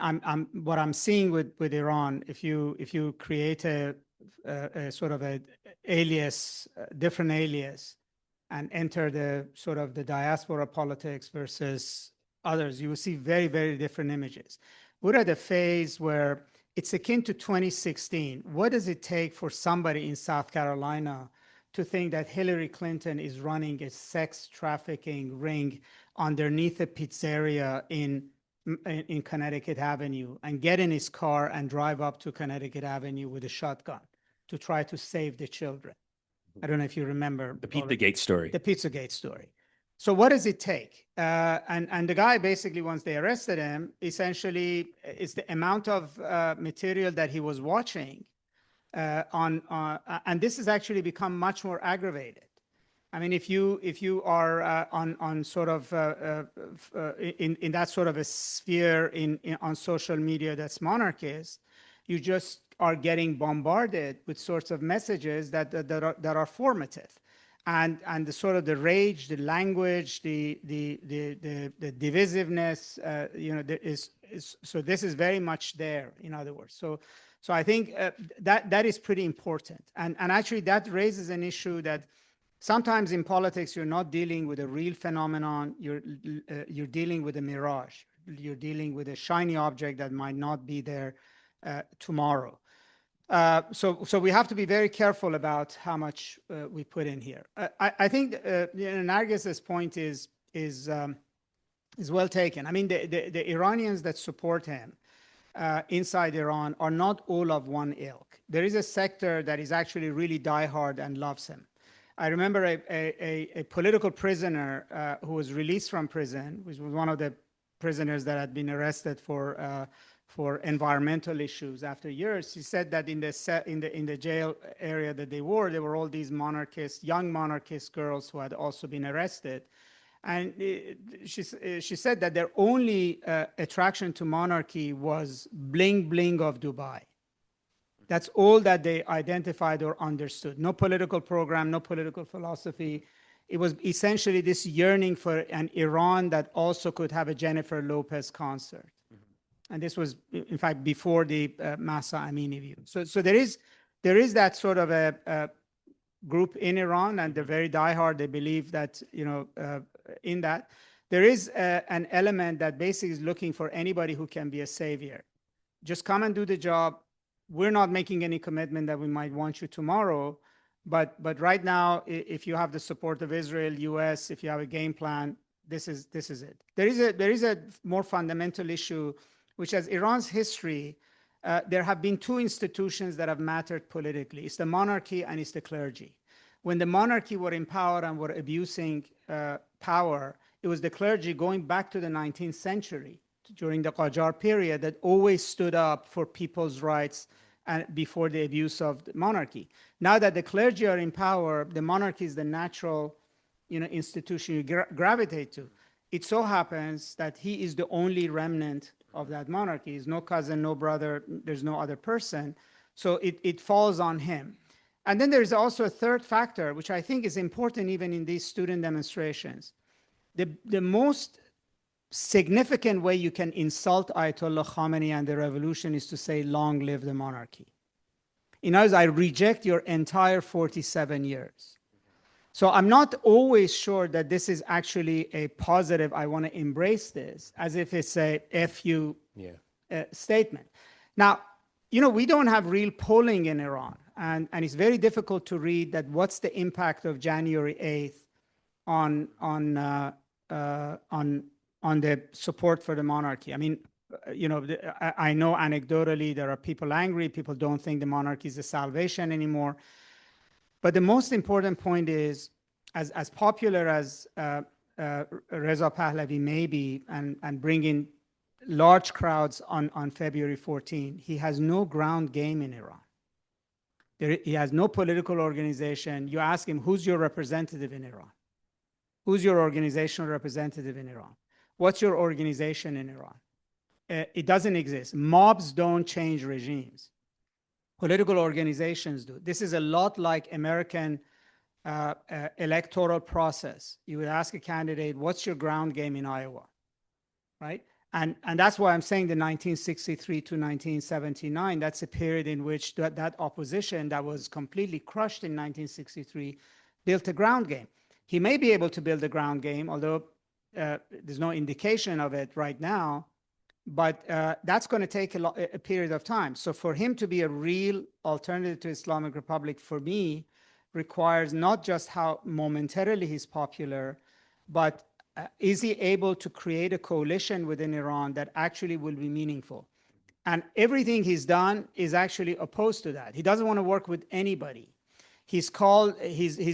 what I'm seeing with Iran, if you create a sort of a alias, different alias, and enter the sort of the diaspora politics versus others, you will see very, very different images. We're at a phase where it's akin to 2016. What does it take for somebody in South Carolina to think that Hillary Clinton is running a sex trafficking ring underneath a pizzeria in Connecticut Avenue and get in his car and drive up to Connecticut Avenue with a shotgun to try to save the children? I don't know if you remember The Pizzagate story. The Pizzagate story. So what does it take? And the guy basically, once they arrested him, essentially it's the amount of material that he was watching and this has actually become much more aggravated. I mean, if you are on sort of in that sort of a sphere on social media that's monarchist, you just are getting bombarded with sorts of messages that are formative, and the sort of the rage, the language, the divisiveness, so this is very much there. In other words, so I think that is pretty important, and actually that raises an issue that sometimes in politics you're not dealing with a real phenomenon. You're dealing with a mirage. You're dealing with a shiny object that might not be there tomorrow. So we have to be very careful about how much we put in here. I think Narges's point is well taken. I mean, the Iranians that support him inside Iran are not all of one ilk. There is a sector that is actually really diehard and loves him. I remember a political prisoner who was released from prison, which was one of the prisoners that had been arrested for environmental issues after years. He said that in the jail area that they were all these young monarchist girls who had also been arrested. And she said that their only attraction to monarchy was bling bling of Dubai. That's all that they identified or understood. No political program, no political philosophy. It was essentially this yearning for an Iran that also could have a Jennifer Lopez concert. And this was, in fact, before the Mahsa Amini view. So there is that sort of a group in Iran, and they're very diehard. They believe that, in that. There is an element that basically is looking for anybody who can be a savior. Just come and do the job. We're not making any commitment that we might want you tomorrow. But right now, if you have the support of Israel, U.S., if you have a game plan, this is it. There is a more fundamental issue, which as Iran's history, there have been two institutions that have mattered politically. It's the monarchy and it's the clergy. When the monarchy were in power and were abusing power, it was the clergy going back to the 19th century during the Qajar period that always stood up for people's rights and before the abuse of the monarchy. Now that the clergy are in power, the monarchy is the natural institution you gravitate to. It so happens that he is the only remnant of that monarchy. He's no cousin, no brother, there's no other person. So it falls on him. And then there's also a third factor, which I think is important even in these student demonstrations. The most significant way you can insult Ayatollah Khamenei and the revolution is to say, long live the monarchy. In other words, I reject your entire 47 years. So I'm not always sure that this is actually a positive, I want to embrace this, as if it's a FU statement. Now, we don't have real polling in Iran, and it's very difficult to read that what's the impact of January 8th on the support for the monarchy. I mean, I know anecdotally there are people angry. People don't think the monarchy is the salvation anymore. But the most important point is, as popular as Reza Pahlavi may be and bringing large crowds on February 14, he has no ground game in Iran. He has no political organization. You ask him, who's your representative in Iran? Who's your organizational representative in Iran? What's your organization in Iran? It doesn't exist. Mobs don't change regimes. Political organizations do. This is a lot like American electoral process. You would ask a candidate, what's your ground game in Iowa, right? And that's why I'm saying the 1963 to 1979, that's a period in which that opposition that was completely crushed in 1963 built a ground game. He may be able to build a ground game, although there's no indication of it right now, but that's going to take a period of time. So for him to be a real alternative to Islamic Republic, for me, requires not just how momentarily he's popular, but is he able to create a coalition within Iran that actually will be meaningful? And everything he's done is actually opposed to that. He doesn't want to work with anybody. He's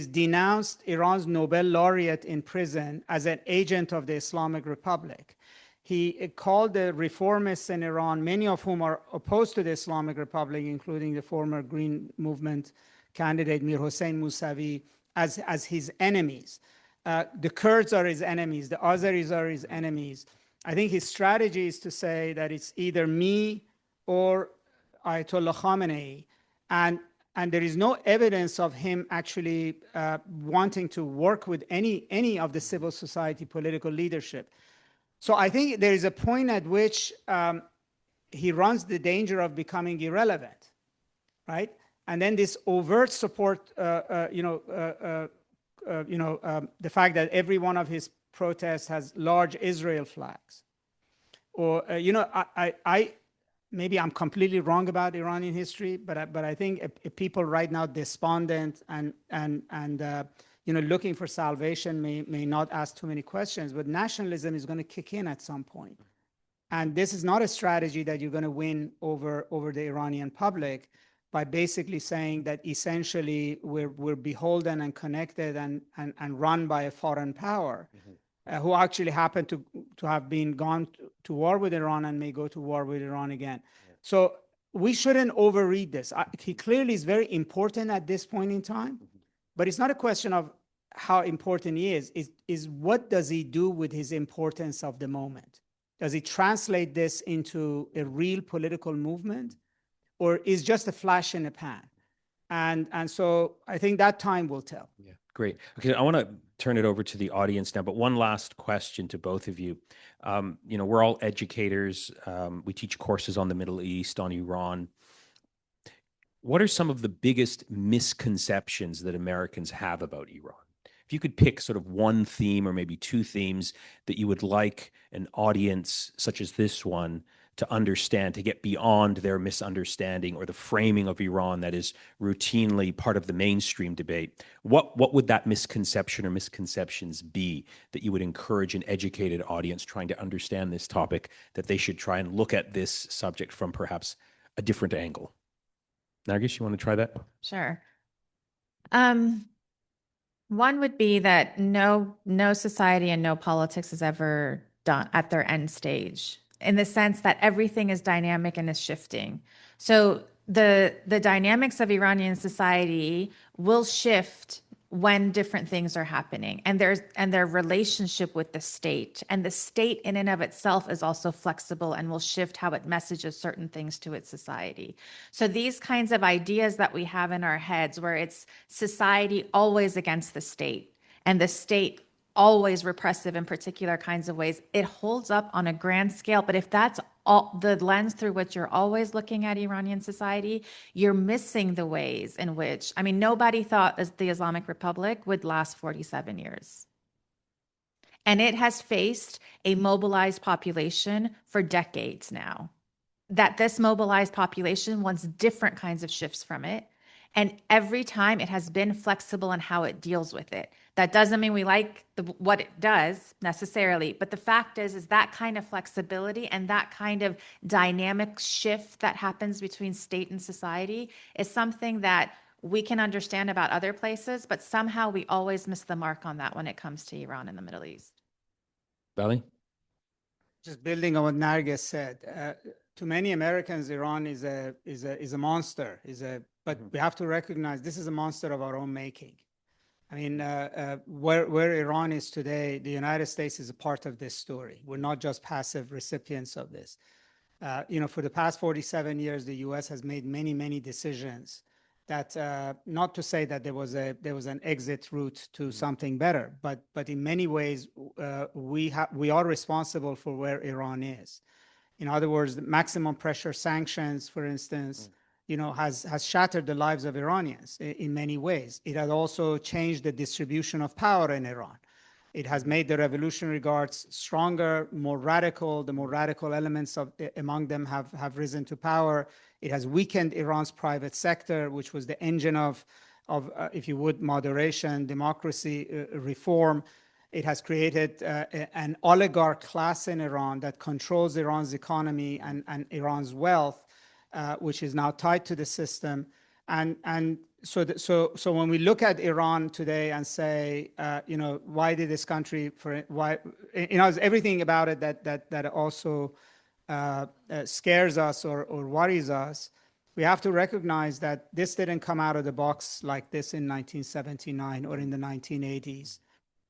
denounced Iran's Nobel laureate in prison as an agent of the Islamic Republic. He called the reformists in Iran, many of whom are opposed to the Islamic Republic, including the former Green Movement candidate Mir Hossein Mousavi, as his enemies. The Kurds are his enemies. The Azeris are his enemies. I think his strategy is to say that it's either me or Ayatollah Khamenei. And there is no evidence of him actually wanting to work with any of the civil society political leadership. So I think there is a point at which he runs the danger of becoming irrelevant, right? And then this overt support, the fact that every one of his protests has large Israel flags, or maybe I'm completely wrong about Iranian history, but I think if people right now despondent and looking for salvation may not ask too many questions, but nationalism is going to kick in at some point. And this is not a strategy that you're going to win over the Iranian public by basically saying that essentially we're beholden and connected and run by a foreign power, who actually happen to have been gone to war with Iran and may go to war with Iran again. Yeah. So we shouldn't overread this. He clearly is very important at this point in time, but it's not a question of how important he is what does he do with his importance of the moment? Does he translate this into a real political movement, or is just a flash in the pan? And so I think that time will tell. Yeah, great. Okay, I want to turn it over to the audience now, but one last question to both of you. We're all educators. We teach courses on the Middle East, on Iran. What are some of the biggest misconceptions that Americans have about Iran? If you could pick sort of one theme or maybe two themes that you would like an audience such as this one to understand, to get beyond their misunderstanding or the framing of Iran that is routinely part of the mainstream debate, what would that misconception or misconceptions be that you would encourage an educated audience trying to understand this topic, that they should try and look at this subject from perhaps a different angle? Narges, you want to try that? Sure. One would be that no society and no politics is ever done at their end stage, in the sense that everything is dynamic and is shifting. So the dynamics of Iranian society will shift when different things are happening, and their relationship with the state. And the state in and of itself is also flexible and will shift how it messages certain things to its society. So these kinds of ideas that we have in our heads, where it's society always against the state and the state always repressive in particular kinds of ways, it holds up on a grand scale. But if that's all the lens through which you're always looking at Iranian society, you're missing the ways in which, nobody thought the Islamic Republic would last 47 years. And it has faced a mobilized population for decades now. That this mobilized population wants different kinds of shifts from it. And every time it has been flexible in how it deals with it. That doesn't mean we like what it does necessarily, but the fact is that kind of flexibility and that kind of dynamic shift that happens between state and society is something that we can understand about other places, but somehow we always miss the mark on that when it comes to Iran and the Middle East. Vali? Just building on what Narges said, to many Americans, Iran is a monster. But we have to recognize this is a monster of our own making. I mean, where Iran is today, the United States is a part of this story. We're not just passive recipients of this. For the past 47 years, the U.S. has made many decisions that, not to say that there was an exit route to something better, but in many ways, we are responsible for where Iran is. In other words, the maximum pressure sanctions, for instance, has shattered the lives of Iranians in many ways. It has also changed the distribution of power in Iran. It has made the Revolutionary Guards stronger, more radical. The more radical elements among them have risen to power. It has weakened Iran's private sector, which was the engine of if you would, moderation, democracy, reform. It has created an oligarch class in Iran that controls Iran's economy and Iran's wealth, which is now tied to the system. So when we look at Iran today and say, why did this country, everything about it that also scares us or worries us, we have to recognize that this didn't come out of the box like this in 1979 or in the 1980s.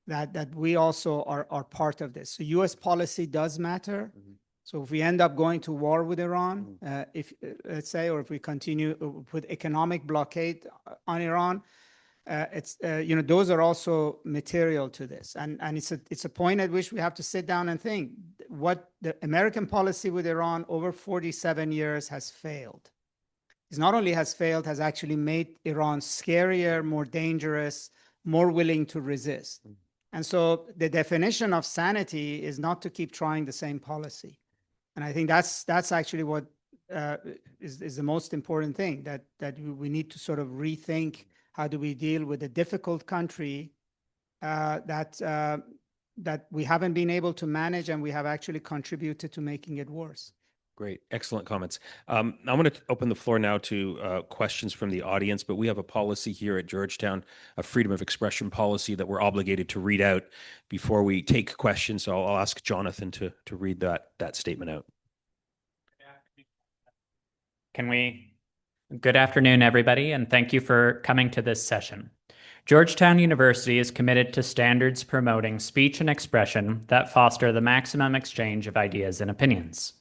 That we also are part of this. So U.S. policy does matter. So if we end up going to war with Iran, let's say, or if we continue with economic blockade on Iran, those are also material to this. And it's a point at which we have to sit down and think what the American policy with Iran over 47 years has failed. It not only has failed, has actually made Iran scarier, more dangerous, more willing to resist. And so the definition of sanity is not to keep trying the same policy. And I think that's actually what is the most important thing, that we need to sort of rethink how do we deal with a difficult country that we haven't been able to manage, and we have actually contributed to making it worse. Great. Excellent comments. I want to open the floor now to questions from the audience, but we have a policy here at Georgetown, a freedom of expression policy that we're obligated to read out before we take questions. So I'll ask Jonathan to read that statement out. Good afternoon, everybody, and thank you for coming to this session. Georgetown University is committed to standards promoting speech and expression that foster the maximum exchange of ideas and opinions.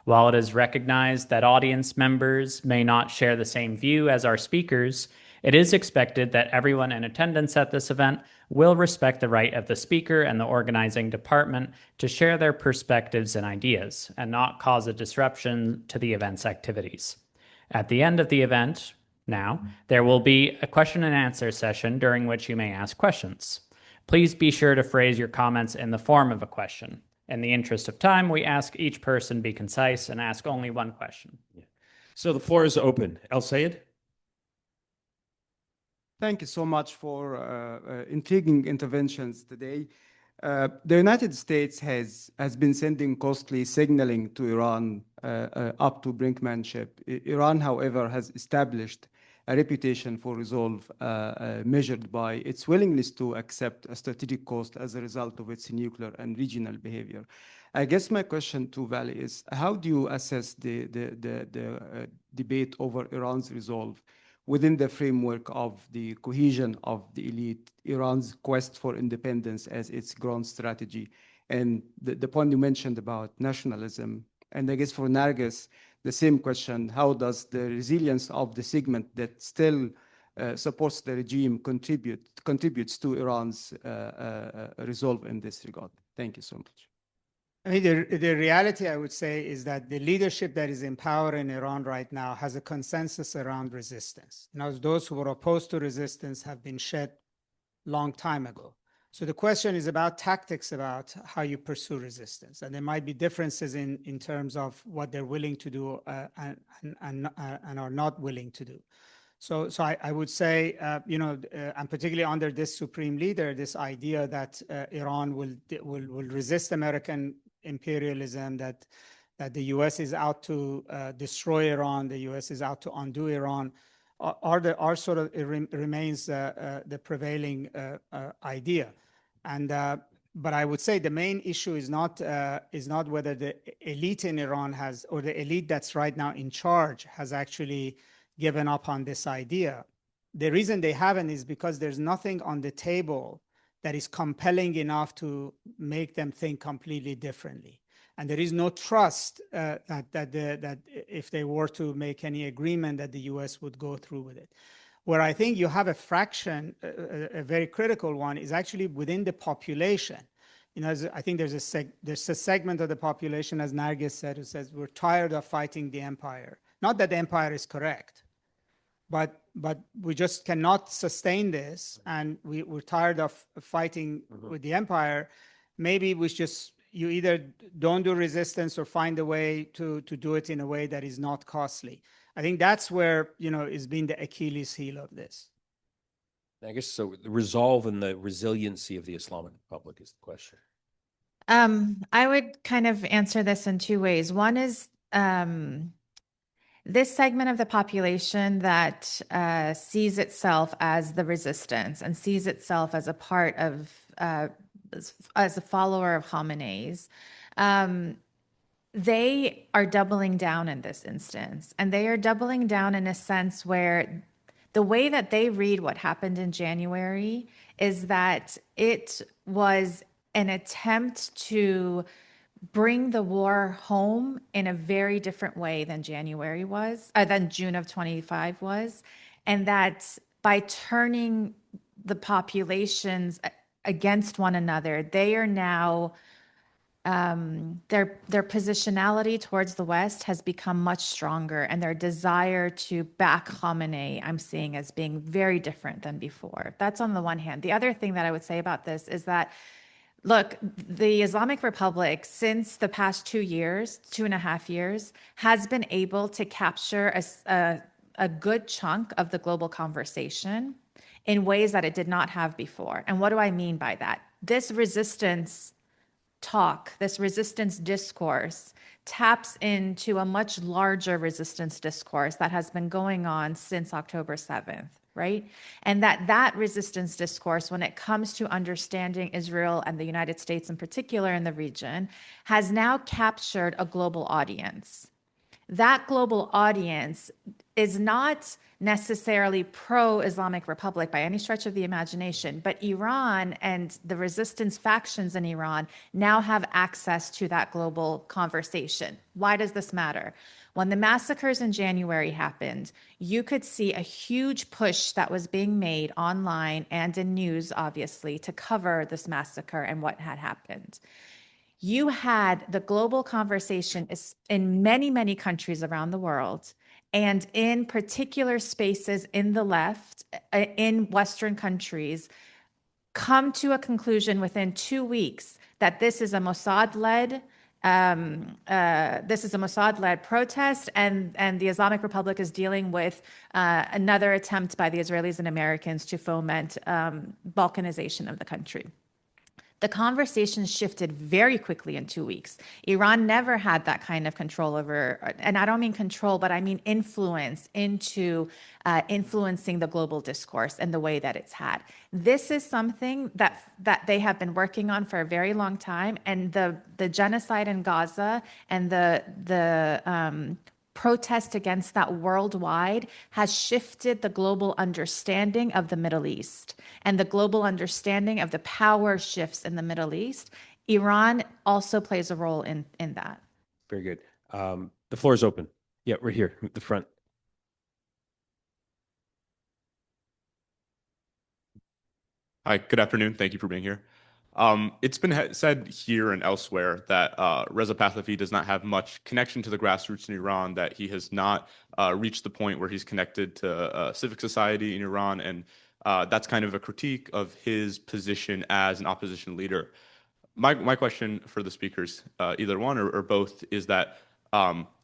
While it is recognized that audience members may not share the same view as our speakers, it is expected that everyone in attendance at this event will respect the right of the speaker and the organizing department to share their perspectives and ideas and not cause a disruption to the event's activities. At the end of the event, now, there will be a question and answer session during which you may ask questions. Please be sure to phrase your comments in the form of a question. In the interest of time, we ask each person be concise and ask only one question. So the floor is open. El Sayed? Thank you so much for intriguing interventions today. The United States has been sending costly signaling to Iran up to brinkmanship. Iran, however, has established a reputation for resolve measured by its willingness to accept a strategic cost as a result of its nuclear and regional behavior. I guess my question to Vali is, how do you assess the debate over Iran's resolve within the framework of the cohesion of the elite, Iran's quest for independence as its grand strategy, and the point you mentioned about nationalism? And I guess for Narges, the same question: how does the resilience of the segment that still supports the regime contributes to Iran's resolve in this regard? Thank you so much. I mean, the reality, I would say, is that the leadership that is in power in Iran right now has a consensus around resistance. Now, those who were opposed to resistance have been shed long time ago. So the question is about tactics, about how you pursue resistance. And there might be differences in terms of what they're willing to do and are not willing to do. So I would say, and particularly under this supreme leader, this idea that Iran will resist American imperialism, that the U.S. is out to destroy Iran, the U.S. is out to undo Iran, remains the prevailing idea. But I would say the main issue is not whether the elite in Iran has, or the elite that's right now in charge has actually given up on this idea. The reason they haven't is because there's nothing on the table that is compelling enough to make them think completely differently. And there is no trust that if they were to make any agreement, that the US would go through with it. Where I think you have a fraction, a very critical one, is actually within the population. I think there's a segment of the population, as Narges said, who says we're tired of fighting the empire. Not that the empire is correct, but we just cannot sustain this, and we're tired of fighting with the empire. Maybe you either don't do resistance or find a way to do it in a way that is not costly. I think that's where is being the Achilles heel of this. I guess so. The resolve and the resiliency of the Islamic Republic is the question. I would kind of answer this in two ways. One is this segment of the population that sees itself as the resistance and sees itself as a part of, as a follower of Khamenei's, they are doubling down in this instance. And they are doubling down in a sense where the way that they read what happened in January is that it was an attempt to bring the war home in a very different way than January was, than June of 25 was. And that by turning the populations against one another, they are now, their positionality towards the West has become much stronger, and their desire to back Khamenei I'm seeing as being very different than before. That's on the one hand. The other thing that I would say about this is that, look, the Islamic Republic, since the past 2.5 years, has been able to capture a good chunk of the global conversation in ways that it did not have before. And what do I mean by that? This resistance talk, this resistance discourse taps into a much larger resistance discourse that has been going on since October 7th, right? And that resistance discourse, when it comes to understanding Israel and the United States in particular in the region, has now captured a global audience. That global audience is not necessarily pro-Islamic Republic by any stretch of the imagination, but Iran and the resistance factions in Iran now have access to that global conversation. Why does this matter? When the massacres in January happened, you could see a huge push that was being made online and in news, obviously, to cover this massacre and what had happened. You had the global conversation in many, many countries around the world, and in particular spaces in the left, in Western countries, come to a conclusion within 2 weeks that this is a Mossad-led protest, and the Islamic Republic is dealing with another attempt by the Israelis and Americans to foment Balkanization of the country. The conversation shifted very quickly in 2 weeks. Iran never had that kind of control over, and I don't mean control, but I mean influence into influencing the global discourse and the way that it's had. This is something that they have been working on for a very long time, and the genocide in Gaza and the protest against that worldwide has shifted the global understanding of the Middle East and the global understanding of the power shifts in the Middle East. Iran also plays a role in that. Very good. The floor is open. Yeah, right here at the front. Hi, good afternoon. Thank you for being here. It's been said here and elsewhere that Reza Pahlavi does not have much connection to the grassroots in Iran, that he has not reached the point where he's connected to civic society in Iran, and that's kind of a critique of his position as an opposition leader. My question for the speakers, either one or both, is that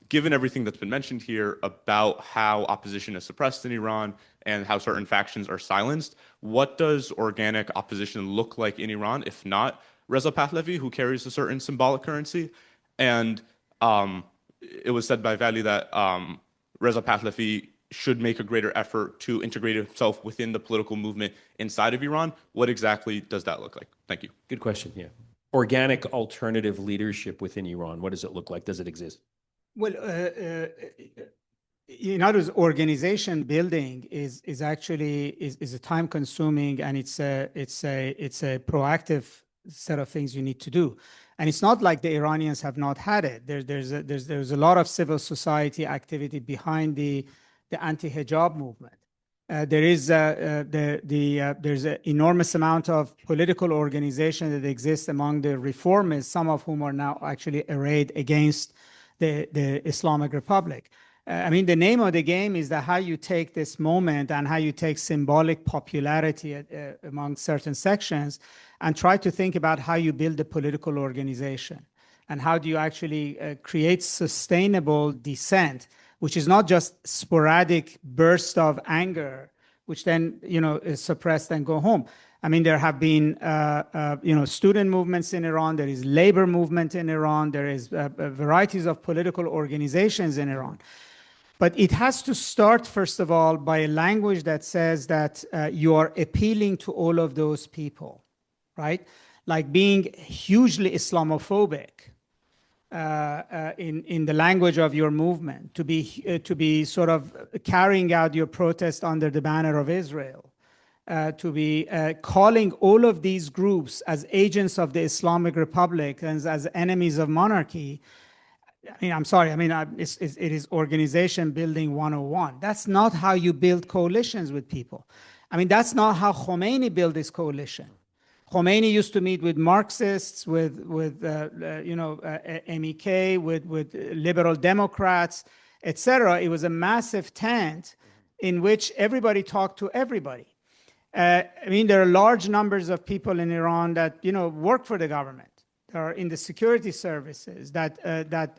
given everything that's been mentioned here about how opposition is suppressed in Iran and how certain factions are silenced, what does organic opposition look like in Iran, if not Reza Pahlavi, who carries a certain symbolic currency? And it was said by Vali that Reza Pahlavi should make a greater effort to integrate himself within the political movement inside of Iran. What exactly does that look like? Thank you. Good question. Yeah. Organic alternative leadership within Iran. What does it look like? Does it exist? Well, in other words, organization building is actually a time consuming, and it's a proactive set of things you need to do. And it's not like the Iranians have not had it. There's a lot of civil society activity behind the anti-hijab movement. There's an enormous amount of political organization that exists among the reformists, some of whom are now actually arrayed against the Islamic Republic. I mean, the name of the game is that how you take this moment and how you take symbolic popularity among certain sections and try to think about how you build a political organization and how do you actually create sustainable dissent, which is not just sporadic burst of anger, which then, is suppressed and go home. I mean, there have been, student movements in Iran. There is labor movement in Iran. There is varieties of political organizations in Iran. But it has to start, first of all, by a language that says that you are appealing to all of those people, right? Like being hugely Islamophobic in the language of your movement, to be sort of carrying out your protest under the banner of Israel, to be calling all of these groups as agents of the Islamic Republic and as enemies of monarchy. I mean, I'm sorry. I mean, it is organization building 101. That's not how you build coalitions with people. I mean, that's not how Khomeini built his coalition. Khomeini used to meet with Marxists, with MEK, with liberal Democrats, etc. It was a massive tent in which everybody talked to everybody. I mean, there are large numbers of people in Iran that work for the government. Are in the security services that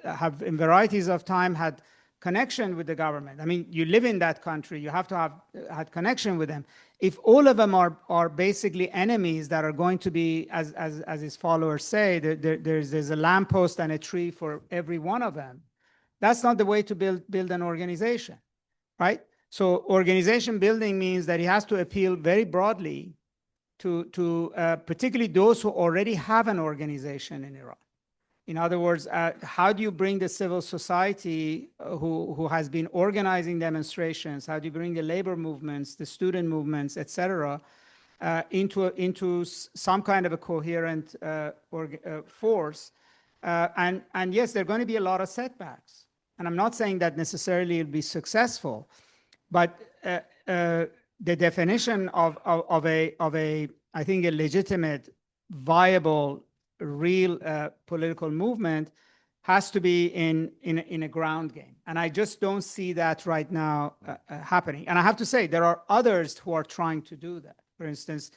have in varieties of time had connection with the government. I mean, you live in that country, you have to have had connection with them. If all of them are basically enemies that are going to be, as his followers say, there's a lamppost and a tree for every one of them, that's not the way to build an organization, right? So organization building means that he has to appeal very broadly to particularly those who already have an organization in Iran. In other words, how do you bring the civil society who has been organizing demonstrations? How do you bring the labor movements, the student movements, etc., into some kind of a coherent force? And yes, there are going to be a lot of setbacks. And I'm not saying that necessarily it'll be successful, but the definition of a I think a legitimate, viable, real political movement has to be in a ground game, and I just don't see that right now happening. And I have to say there are others who are trying to do that. For instance,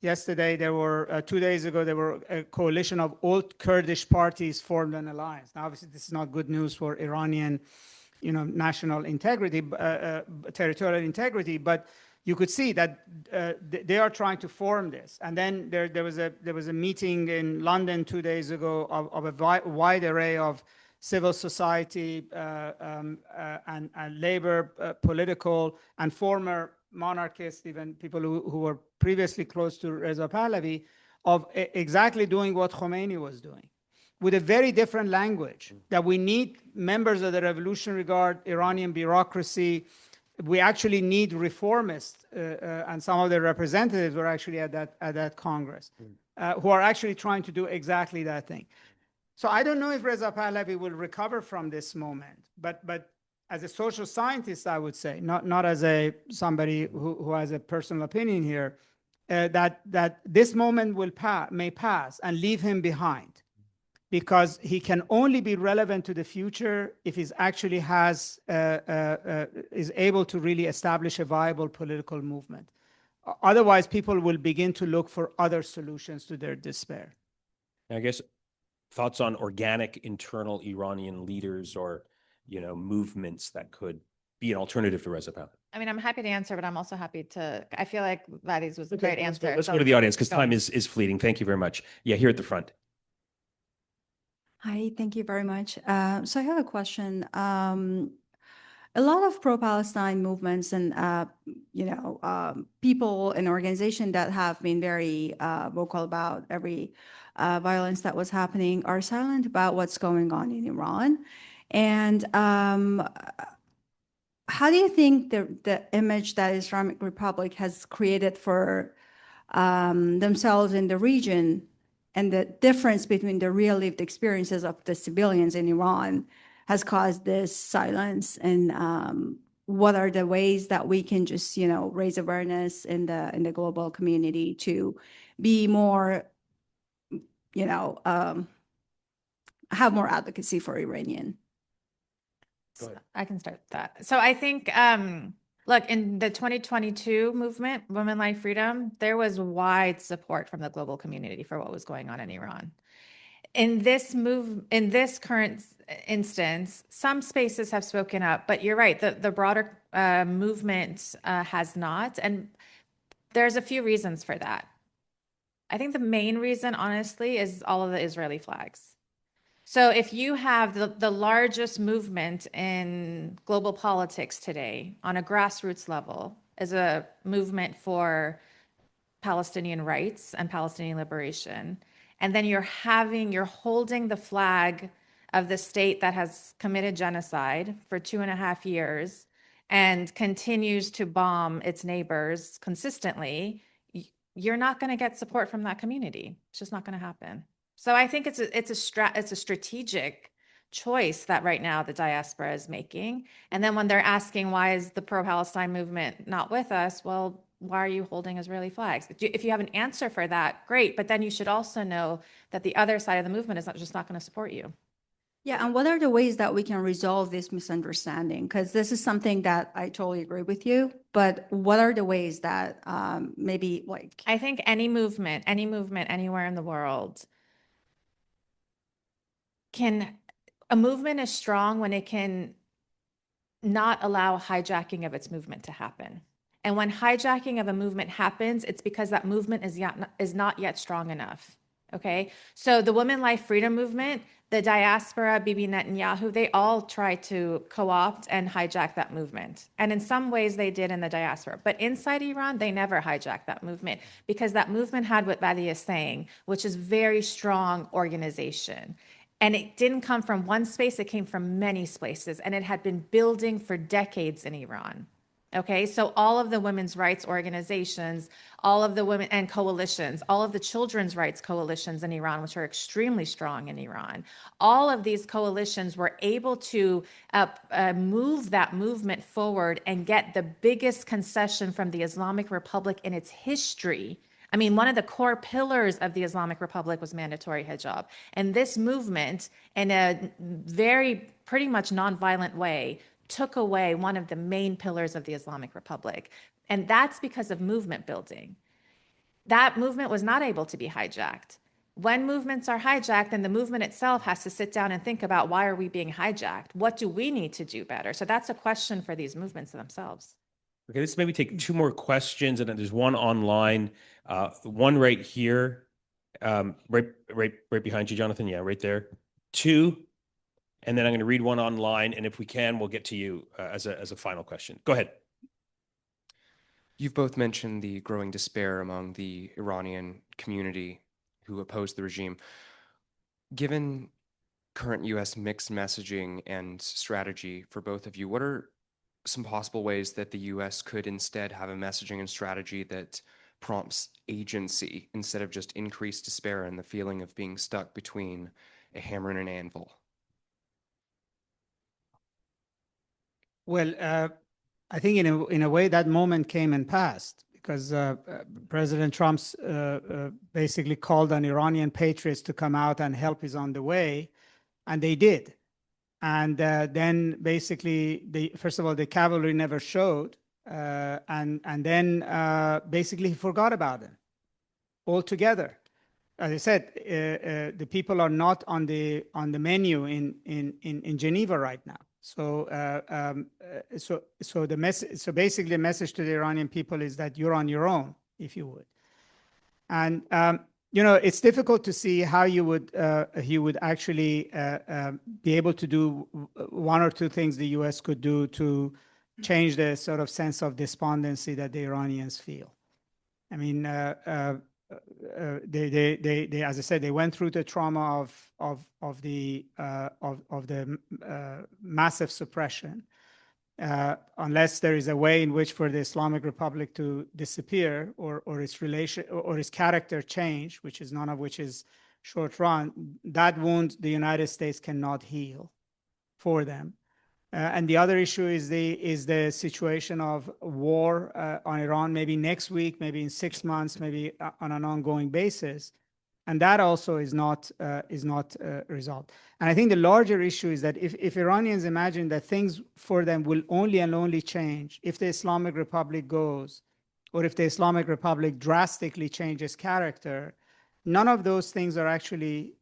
yesterday there were 2 days ago there were a coalition of all Kurdish parties formed an alliance. Now, obviously, this is not good news for Iranian, national integrity, territorial integrity, but you could see that they are trying to form this. And then there was a meeting in London 2 days ago of a wide array of civil society and labor, political, and former monarchists, even people who were previously close to Reza Pahlavi, of exactly doing what Khomeini was doing, with a very different language, that we need members of the Revolutionary Guard, Iranian bureaucracy. We actually need reformists, and some of the representatives were actually at that Congress, who are actually trying to do exactly that thing. So I don't know if Reza Pahlavi will recover from this moment, but as a social scientist, I would say, not as somebody who has a personal opinion here, that this moment may pass and leave him behind, because he can only be relevant to the future if he actually is able to really establish a viable political movement. Otherwise, people will begin to look for other solutions to their despair. I guess thoughts on organic internal Iranian leaders or movements that could be an alternative to Reza Pahlavi? I mean, I'm happy to answer, but I'm also happy to, I feel like Vali's was a great answer. Let's so go to the audience because go. time is fleeting. Thank you very much. Yeah, here at the front. Hi, thank you very much. So I have a question. A lot of pro-Palestine movements and people and organizations that have been very vocal about every violence that was happening are silent about what's going on in Iran. And how do you think the image that Islamic Republic has created for themselves in the region and the difference between the real lived experiences of the civilians in Iran has caused this silence? And what are the ways that we can just, raise awareness in the global community to be more, have more advocacy for Iranian? I can start that. So I think, look, in the 2022 movement, Women Life Freedom, there was wide support from the global community for what was going on in Iran. In this current instance, some spaces have spoken up, but you're right, the broader movement has not. And there's a few reasons for that. I think the main reason, honestly, is all of the Israeli flags. So if you have the largest movement in global politics today on a grassroots level is a movement for Palestinian rights and Palestinian liberation, and then you're holding the flag of the state that has committed genocide for 2.5 years and continues to bomb its neighbors consistently, you're not going to get support from that community. It's just not going to happen. So I think it's a strategic choice that right now the diaspora is making. And then when they're asking, why is the pro-Palestine movement not with us? Well, why are you holding Israeli flags? If you have an answer for that, great. But then you should also know that the other side of the movement is not going to support you. Yeah, and what are the ways that we can resolve this misunderstanding? Because this is something that I totally agree with you, but what are the ways that maybe like... I think any movement, anywhere in the world, a movement is strong when it can not allow hijacking of its movement to happen. And when hijacking of a movement happens, it's because that movement is not yet strong enough. Okay, so the Women Life Freedom movement, the diaspora, Bibi Netanyahu, they all tried to co-opt and hijack that movement. And in some ways they did in the diaspora. But inside Iran, they never hijacked that movement because that movement had what Vali is saying, which is very strong organization. And it didn't come from one space, it came from many places. And it had been building for decades in Iran. Okay, so all of the women's rights organizations, all of the women and coalitions, all of the children's rights coalitions in Iran, which are extremely strong in Iran, all of these coalitions were able to move that movement forward and get the biggest concession from the Islamic Republic in its history. I mean, one of the core pillars of the Islamic Republic was mandatory hijab. And this movement, in a very pretty much nonviolent way, took away one of the main pillars of the Islamic Republic. And that's because of movement building. That movement was not able to be hijacked. When movements are hijacked, then the movement itself has to sit down and think about, why are we being hijacked? What do we need to do better? So that's a question for these movements themselves. Okay, let's maybe take 2 more questions, and then there's one online, one right here, right behind you, Jonathan. Yeah, right there. 2, and then I'm going to read one online, and if we can, we'll get to you as a final question. Go ahead. You've both mentioned the growing despair among the Iranian community who oppose the regime. Given current U.S. mixed messaging and strategy for both of you, what are some possible ways that the U.S. could instead have a messaging and strategy that prompts agency instead of just increased despair and the feeling of being stuck between a hammer and an anvil? Well, I think in a way that moment came and passed because President Trump's basically called on Iranian patriots to come out and help is on the way, and they did. And then basically, first of all, the cavalry never showed, and then basically he forgot about them altogether. As I said, the people are not on the menu in Geneva right now. So basically the message to the Iranian people is that you're on your own, if you would. And it's difficult to see how he would actually be able to do one or two things the U.S. could do to change the sort of sense of despondency that the Iranians feel. I mean, they as I said, they went through the trauma of the massive suppression. Unless there is a way in which for the Islamic Republic to disappear or its relation or its character change, which is none of which is short run, that wound the United States cannot heal for them. And the other issue is the situation of war on Iran, maybe next week, maybe in 6 months, maybe on an ongoing basis. And that also is not resolved. And I think the larger issue is that if Iranians imagine that things for them will only and only change if the Islamic Republic goes, or if the Islamic Republic drastically changes character, none of those things are actually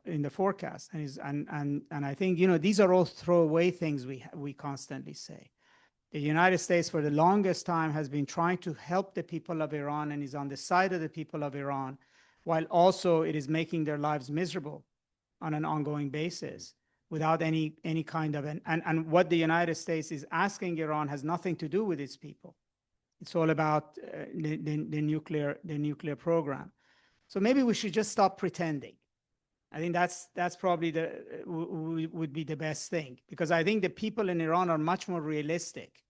in the forecast. And I think these are all throwaway things we constantly say. The United States, for the longest time, has been trying to help the people of Iran and is on the side of the people of Iran, while also it is making their lives miserable on an ongoing basis without any kind of and what the United States is asking Iran has nothing to do with its people. It's all about the nuclear program. So maybe we should just stop pretending. I think that's probably would be the best thing, because I think the people in Iran are much more realistic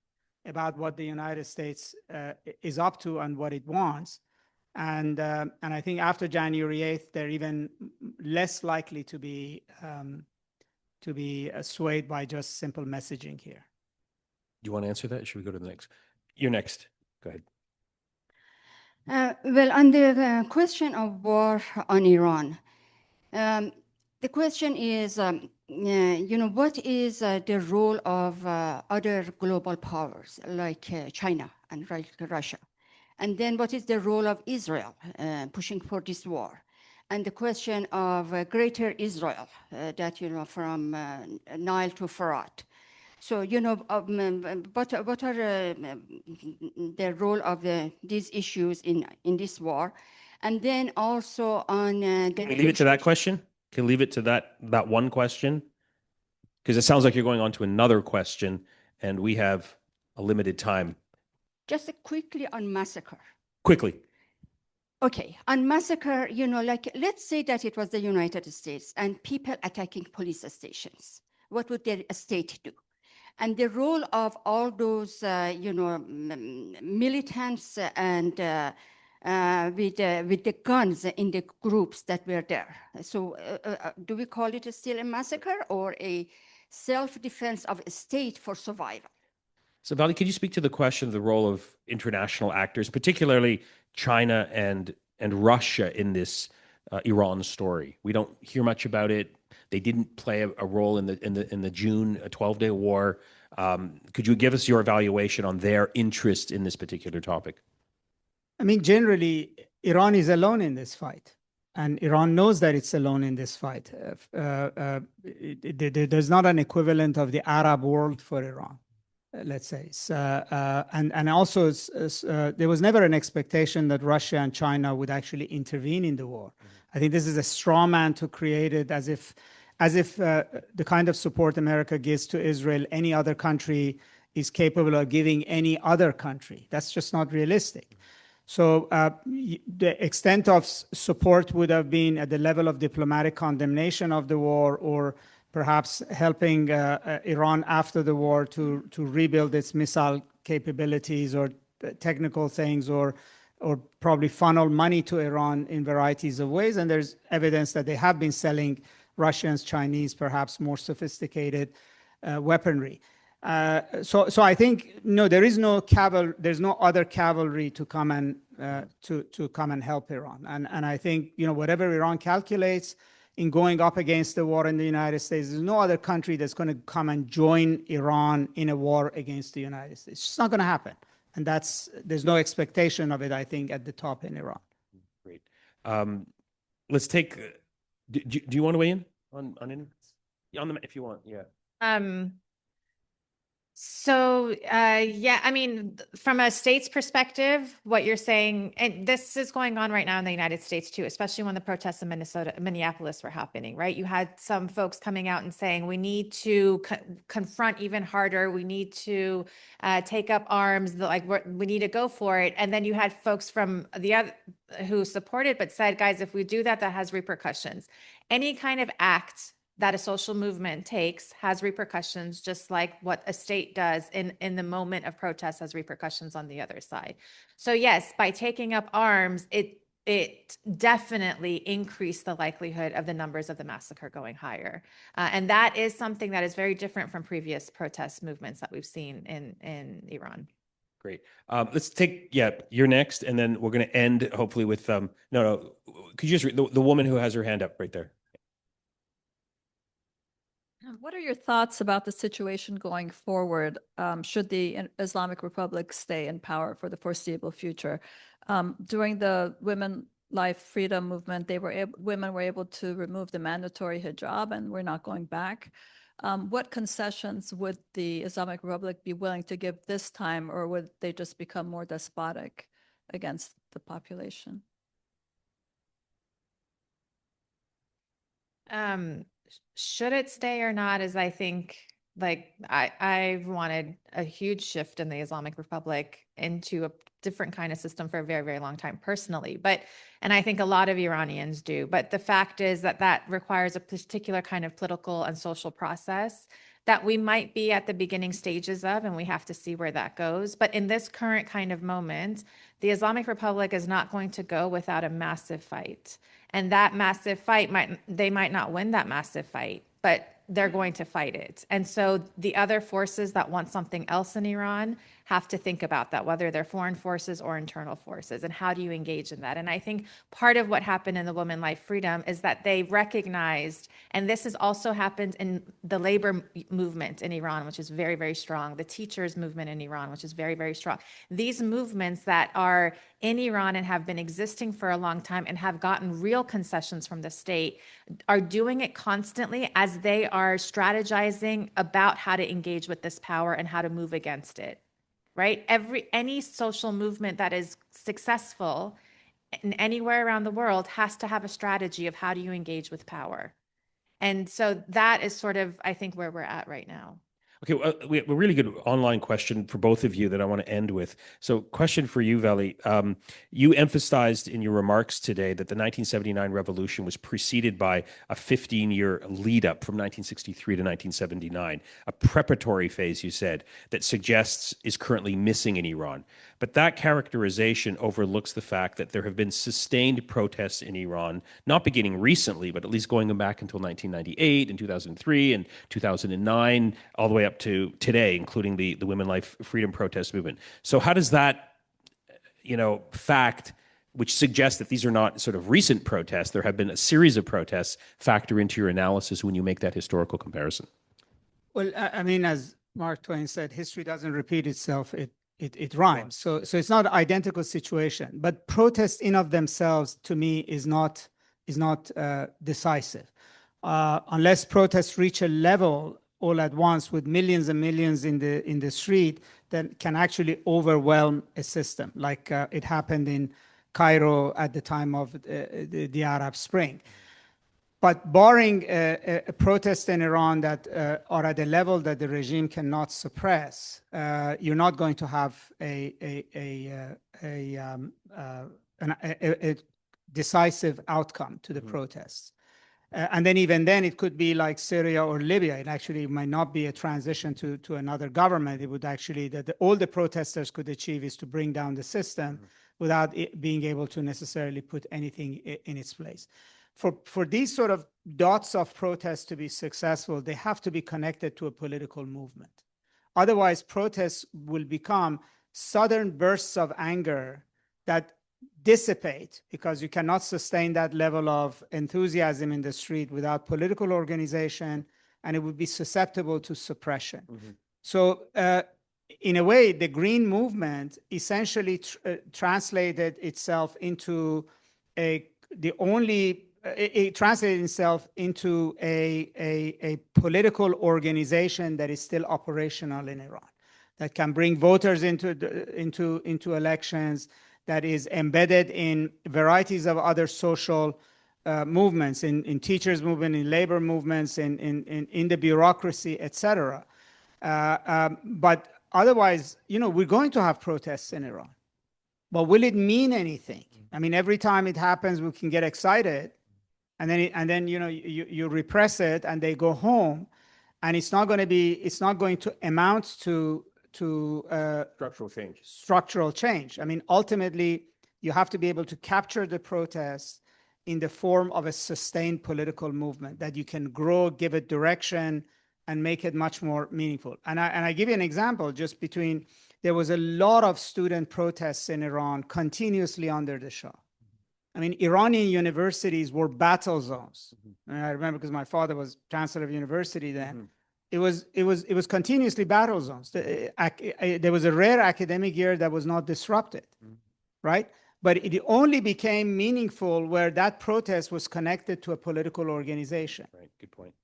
about what the United States is up to and what it wants, and I think after January 8th, they're even less likely to be swayed by just simple messaging here. Do you want to answer that? Should we go to the next? You're next. Go ahead. Well, on the question of war on Iran. The question is, what is the role of other global powers like China and Russia? And then what is the role of Israel pushing for this war? And the question of greater Israel, that, from Nile to Farad. So, what are the role of these issues in this war? And then also on Can we leave it to that question? Can we leave it to that one question? Because it sounds like you're going on to another question, and we have a limited time. Just quickly on massacre. Quickly. Okay, on massacre, let's say that it was the United States and people attacking police stations. What would their state do? And the role of all those, militants and with the guns in the groups that were there. So do we call it still a massacre or a self-defense of a state for survival? So Vali, could you speak to the question of the role of international actors, particularly China and Russia in this Iran story? We don't hear much about it. They didn't play a role in the June 12-day war. Could you give us your evaluation on their interest in this particular topic? I mean, generally, Iran is alone in this fight, and Iran knows that it's alone in this fight. There's not an equivalent of the Arab world for Iran, let's say. And also, there was never an expectation that Russia and China would actually intervene in the war. I think this is a straw man to create it as if the kind of support America gives to Israel, any other country is capable of giving any other country. That's just not realistic. So the extent of support would have been at the level of diplomatic condemnation of the war, or perhaps helping Iran after the war to rebuild its missile capabilities or technical things, or probably funnel money to Iran in varieties of ways. And there's evidence that they have been selling Russians, Chinese, perhaps more sophisticated weaponry. So I think there's no other cavalry to come and help Iran. And I think whatever Iran calculates in going up against the war in the United States, there's no other country that's going to come and join Iran in a war against the United States. It's just not going to happen. And there's no expectation of it, I think, at the top in Iran. Great. Let's take. Do you want to weigh in on it? If you want, yeah. Yeah, I mean, from a state's perspective, what you're saying, and this is going on right now in the United States too, especially when the protests in Minneapolis were happening, right? You had some folks coming out and saying, we need to confront even harder. We need to take up arms, we need to go for it. And then you had folks from the other who supported, but said, guys, if we do that, that has repercussions. Any kind of act that a social movement takes has repercussions, just like what a state does in the moment of protest has repercussions on the other side. So yes, by taking up arms, it definitely increased the likelihood of the numbers of the massacre going higher. And that is something that is very different from previous protest movements that we've seen in Iran. Great. Let's take, you're next, and then we're going to end hopefully with, could you just read the woman who has her hand up right there? What are your thoughts about the situation going forward? Should the Islamic Republic stay in power for the foreseeable future? During the women life freedom movement, women were able to remove the mandatory hijab, and we're not going back. What concessions would the Islamic Republic be willing to give this time, or would they just become more despotic against the population? Should it stay or not is, I think, I've wanted a huge shift in the Islamic Republic into a different kind of system for a very, very long time personally. And I think a lot of Iranians do. But the fact is that requires a particular kind of political and social process that we might be at the beginning stages of, and we have to see where that goes. But in this current kind of moment, the Islamic Republic is not going to go without a massive fight. And that massive fight they might not win that massive fight, but they're going to fight it. And so the other forces that want something else in Iran have to think about that, whether they're foreign forces or internal forces, and how do you engage in that? And I think part of what happened in the Women Life Freedom is that they recognized, and this has also happened in the labor movement in Iran, which is very, very strong, the teachers movement in Iran, which is very, very strong. These movements that are in Iran and have been existing for a long time and have gotten real concessions from the state are doing it constantly as they are strategizing about how to engage with this power and how to move against it. Right? Any social movement that is successful in anywhere around the world has to have a strategy of how do you engage with power. And so that is sort of, I think, where we're at right now. Okay, well, we have a really good online question for both of you that I want to end with. So, question for you, Vali. You emphasized in your remarks today that the 1979 revolution was preceded by a 15-year lead up from 1963 to 1979, a preparatory phase, you said, that suggests is currently missing in Iran. But that characterization overlooks the fact that there have been sustained protests in Iran, not beginning recently, but at least going back until 1998 and 2003 and 2009, all the way up to today, including the Women Life Freedom protest movement. So how does that, fact, which suggests that these are not sort of recent protests, there have been a series of protests, factor into your analysis when you make that historical comparison? Well, I mean, as Mark Twain said, history doesn't repeat itself, it rhymes. So it's not an identical situation, but protests in of themselves, to me, is not decisive. Unless protests reach a level all at once with millions and millions in the street, that can actually overwhelm a system, like it happened in Cairo at the time of the Arab Spring. But barring a protest in Iran that are at a level that the regime cannot suppress, you're not going to have a decisive outcome to the protests. And then even then, it could be like Syria or Libya. It actually might not be a transition to another government. It would actually, all the protesters could achieve is to bring down the system without it being able to necessarily put anything in its place. For these sort of dots of protest to be successful, they have to be connected to a political movement. Otherwise, protests will become sudden bursts of anger that dissipate, because you cannot sustain that level of enthusiasm in the street without political organization, and it would be susceptible to suppression. So in a way, the Green Movement essentially translated itself into the only it translated itself into a political organization that is still operational in Iran, that can bring voters into elections, that is embedded in varieties of other social movements, in teachers' movement, in labor movements, in the bureaucracy, etc. But otherwise, we're going to have protests in Iran. But will it mean anything? I mean, every time it happens, we can get excited, and then you repress it, and they go home, and it's not going to amount to structural change. I mean, ultimately, you have to be able to capture the protests in the form of a sustained political movement that you can grow, give it direction, and make it much more meaningful. And I give you an example. There was a lot of student protests in Iran continuously under the Shah. I mean, Iranian universities were battle zones. And I remember, because my father was chancellor of university then. It was continuously battle zones. There was a rare academic year that was not disrupted, right? But it only became meaningful where that protest was connected to a political organization. Right. Good point.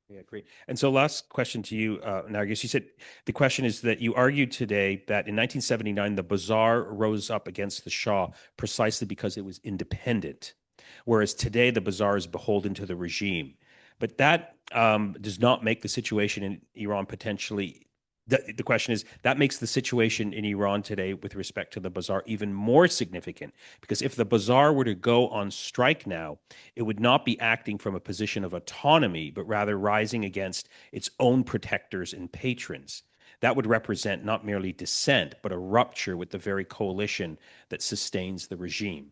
Yeah, great. And so last question to you, Narges. You said the question is that you argued today that in 1979, the Bazaar rose up against the Shah precisely because it was independent, whereas today the Bazaar is beholden to the regime. But that does not make the situation in Iran potentially. The question is, that makes the situation in Iran today with respect to the Bazaar even more significant, because if the Bazaar were to go on strike now, it would not be acting from a position of autonomy, but rather rising against its own protectors and patrons. That would represent not merely dissent, but a rupture with the very coalition that sustains the regime.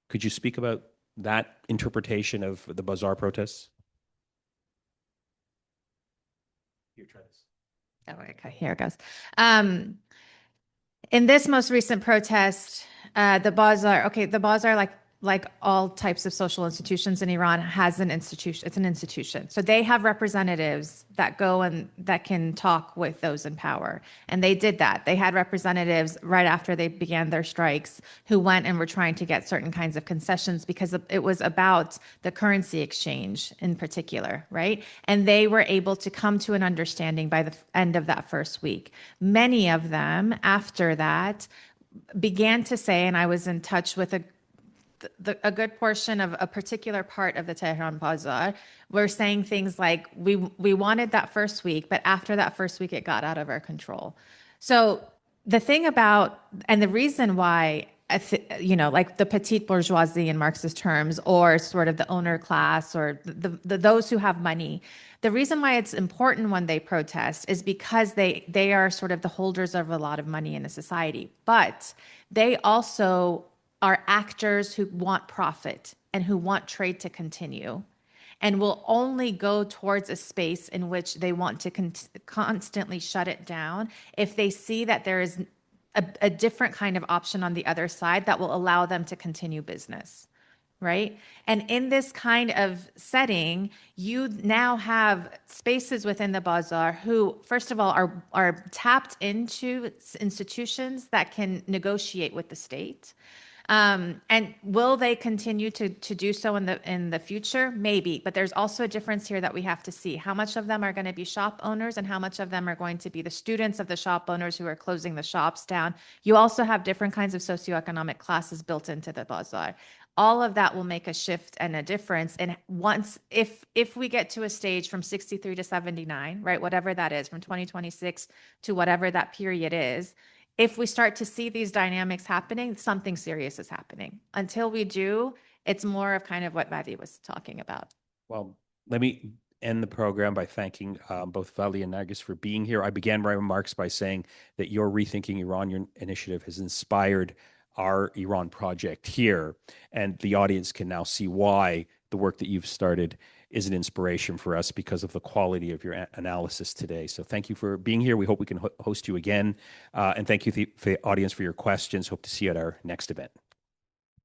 Could you speak about that interpretation of the Bazaar protests? Here, try this. Oh, okay, here it goes. In this most recent protest, the Bazaar, like all types of social institutions in Iran, has an institution. It's an institution. So they have representatives that go and that can talk with those in power. And they did that. They had representatives right after they began their strikes who went and were trying to get certain kinds of concessions because it was about the currency exchange in particular, right? And they were able to come to an understanding by the end of that first week. Many of them, after that, began to say, and I was in touch with a good portion of a particular part of the Tehran Bazaar, were saying things like, we wanted that first week, but after that first week, it got out of our control. So the thing about, and the reason why, like the petite bourgeoisie in Marxist terms, or sort of the owner class, or those who have money, the reason why it's important when they protest is because they are sort of the holders of a lot of money in a society, but they also are actors who want profit and who want trade to continue, and will only go towards a space in which they want to constantly shut it down if they see that there is a different kind of option on the other side that will allow them to continue business, right? And in this kind of setting, you now have spaces within the Bazaar who, first of all, are tapped into institutions that can negotiate with the state. And will they continue to do so in the future? Maybe, but there's also a difference here that we have to see. How much of them are going to be shop owners, and how much of them are going to be the students of the shop owners who are closing the shops down? You also have different kinds of socioeconomic classes built into the Bazaar. All of that will make a shift and a difference. And if we get to a stage from 63 to 79, right, whatever that is, from 2026 to whatever that period is, if we start to see these dynamics happening, something serious is happening. Until we do, it's more of kind of what Vali was talking about. Well, let me end the program by thanking both Vali and Narges for being here. I began my remarks by saying that your Rethinking Iran initiative has inspired our Iran project here, and the audience can now see why the work that you've started is an inspiration for us because of the quality of your analysis today. So thank you for being here. We hope we can host you again. And thank you for the audience for your questions. Hope to see you at our next event.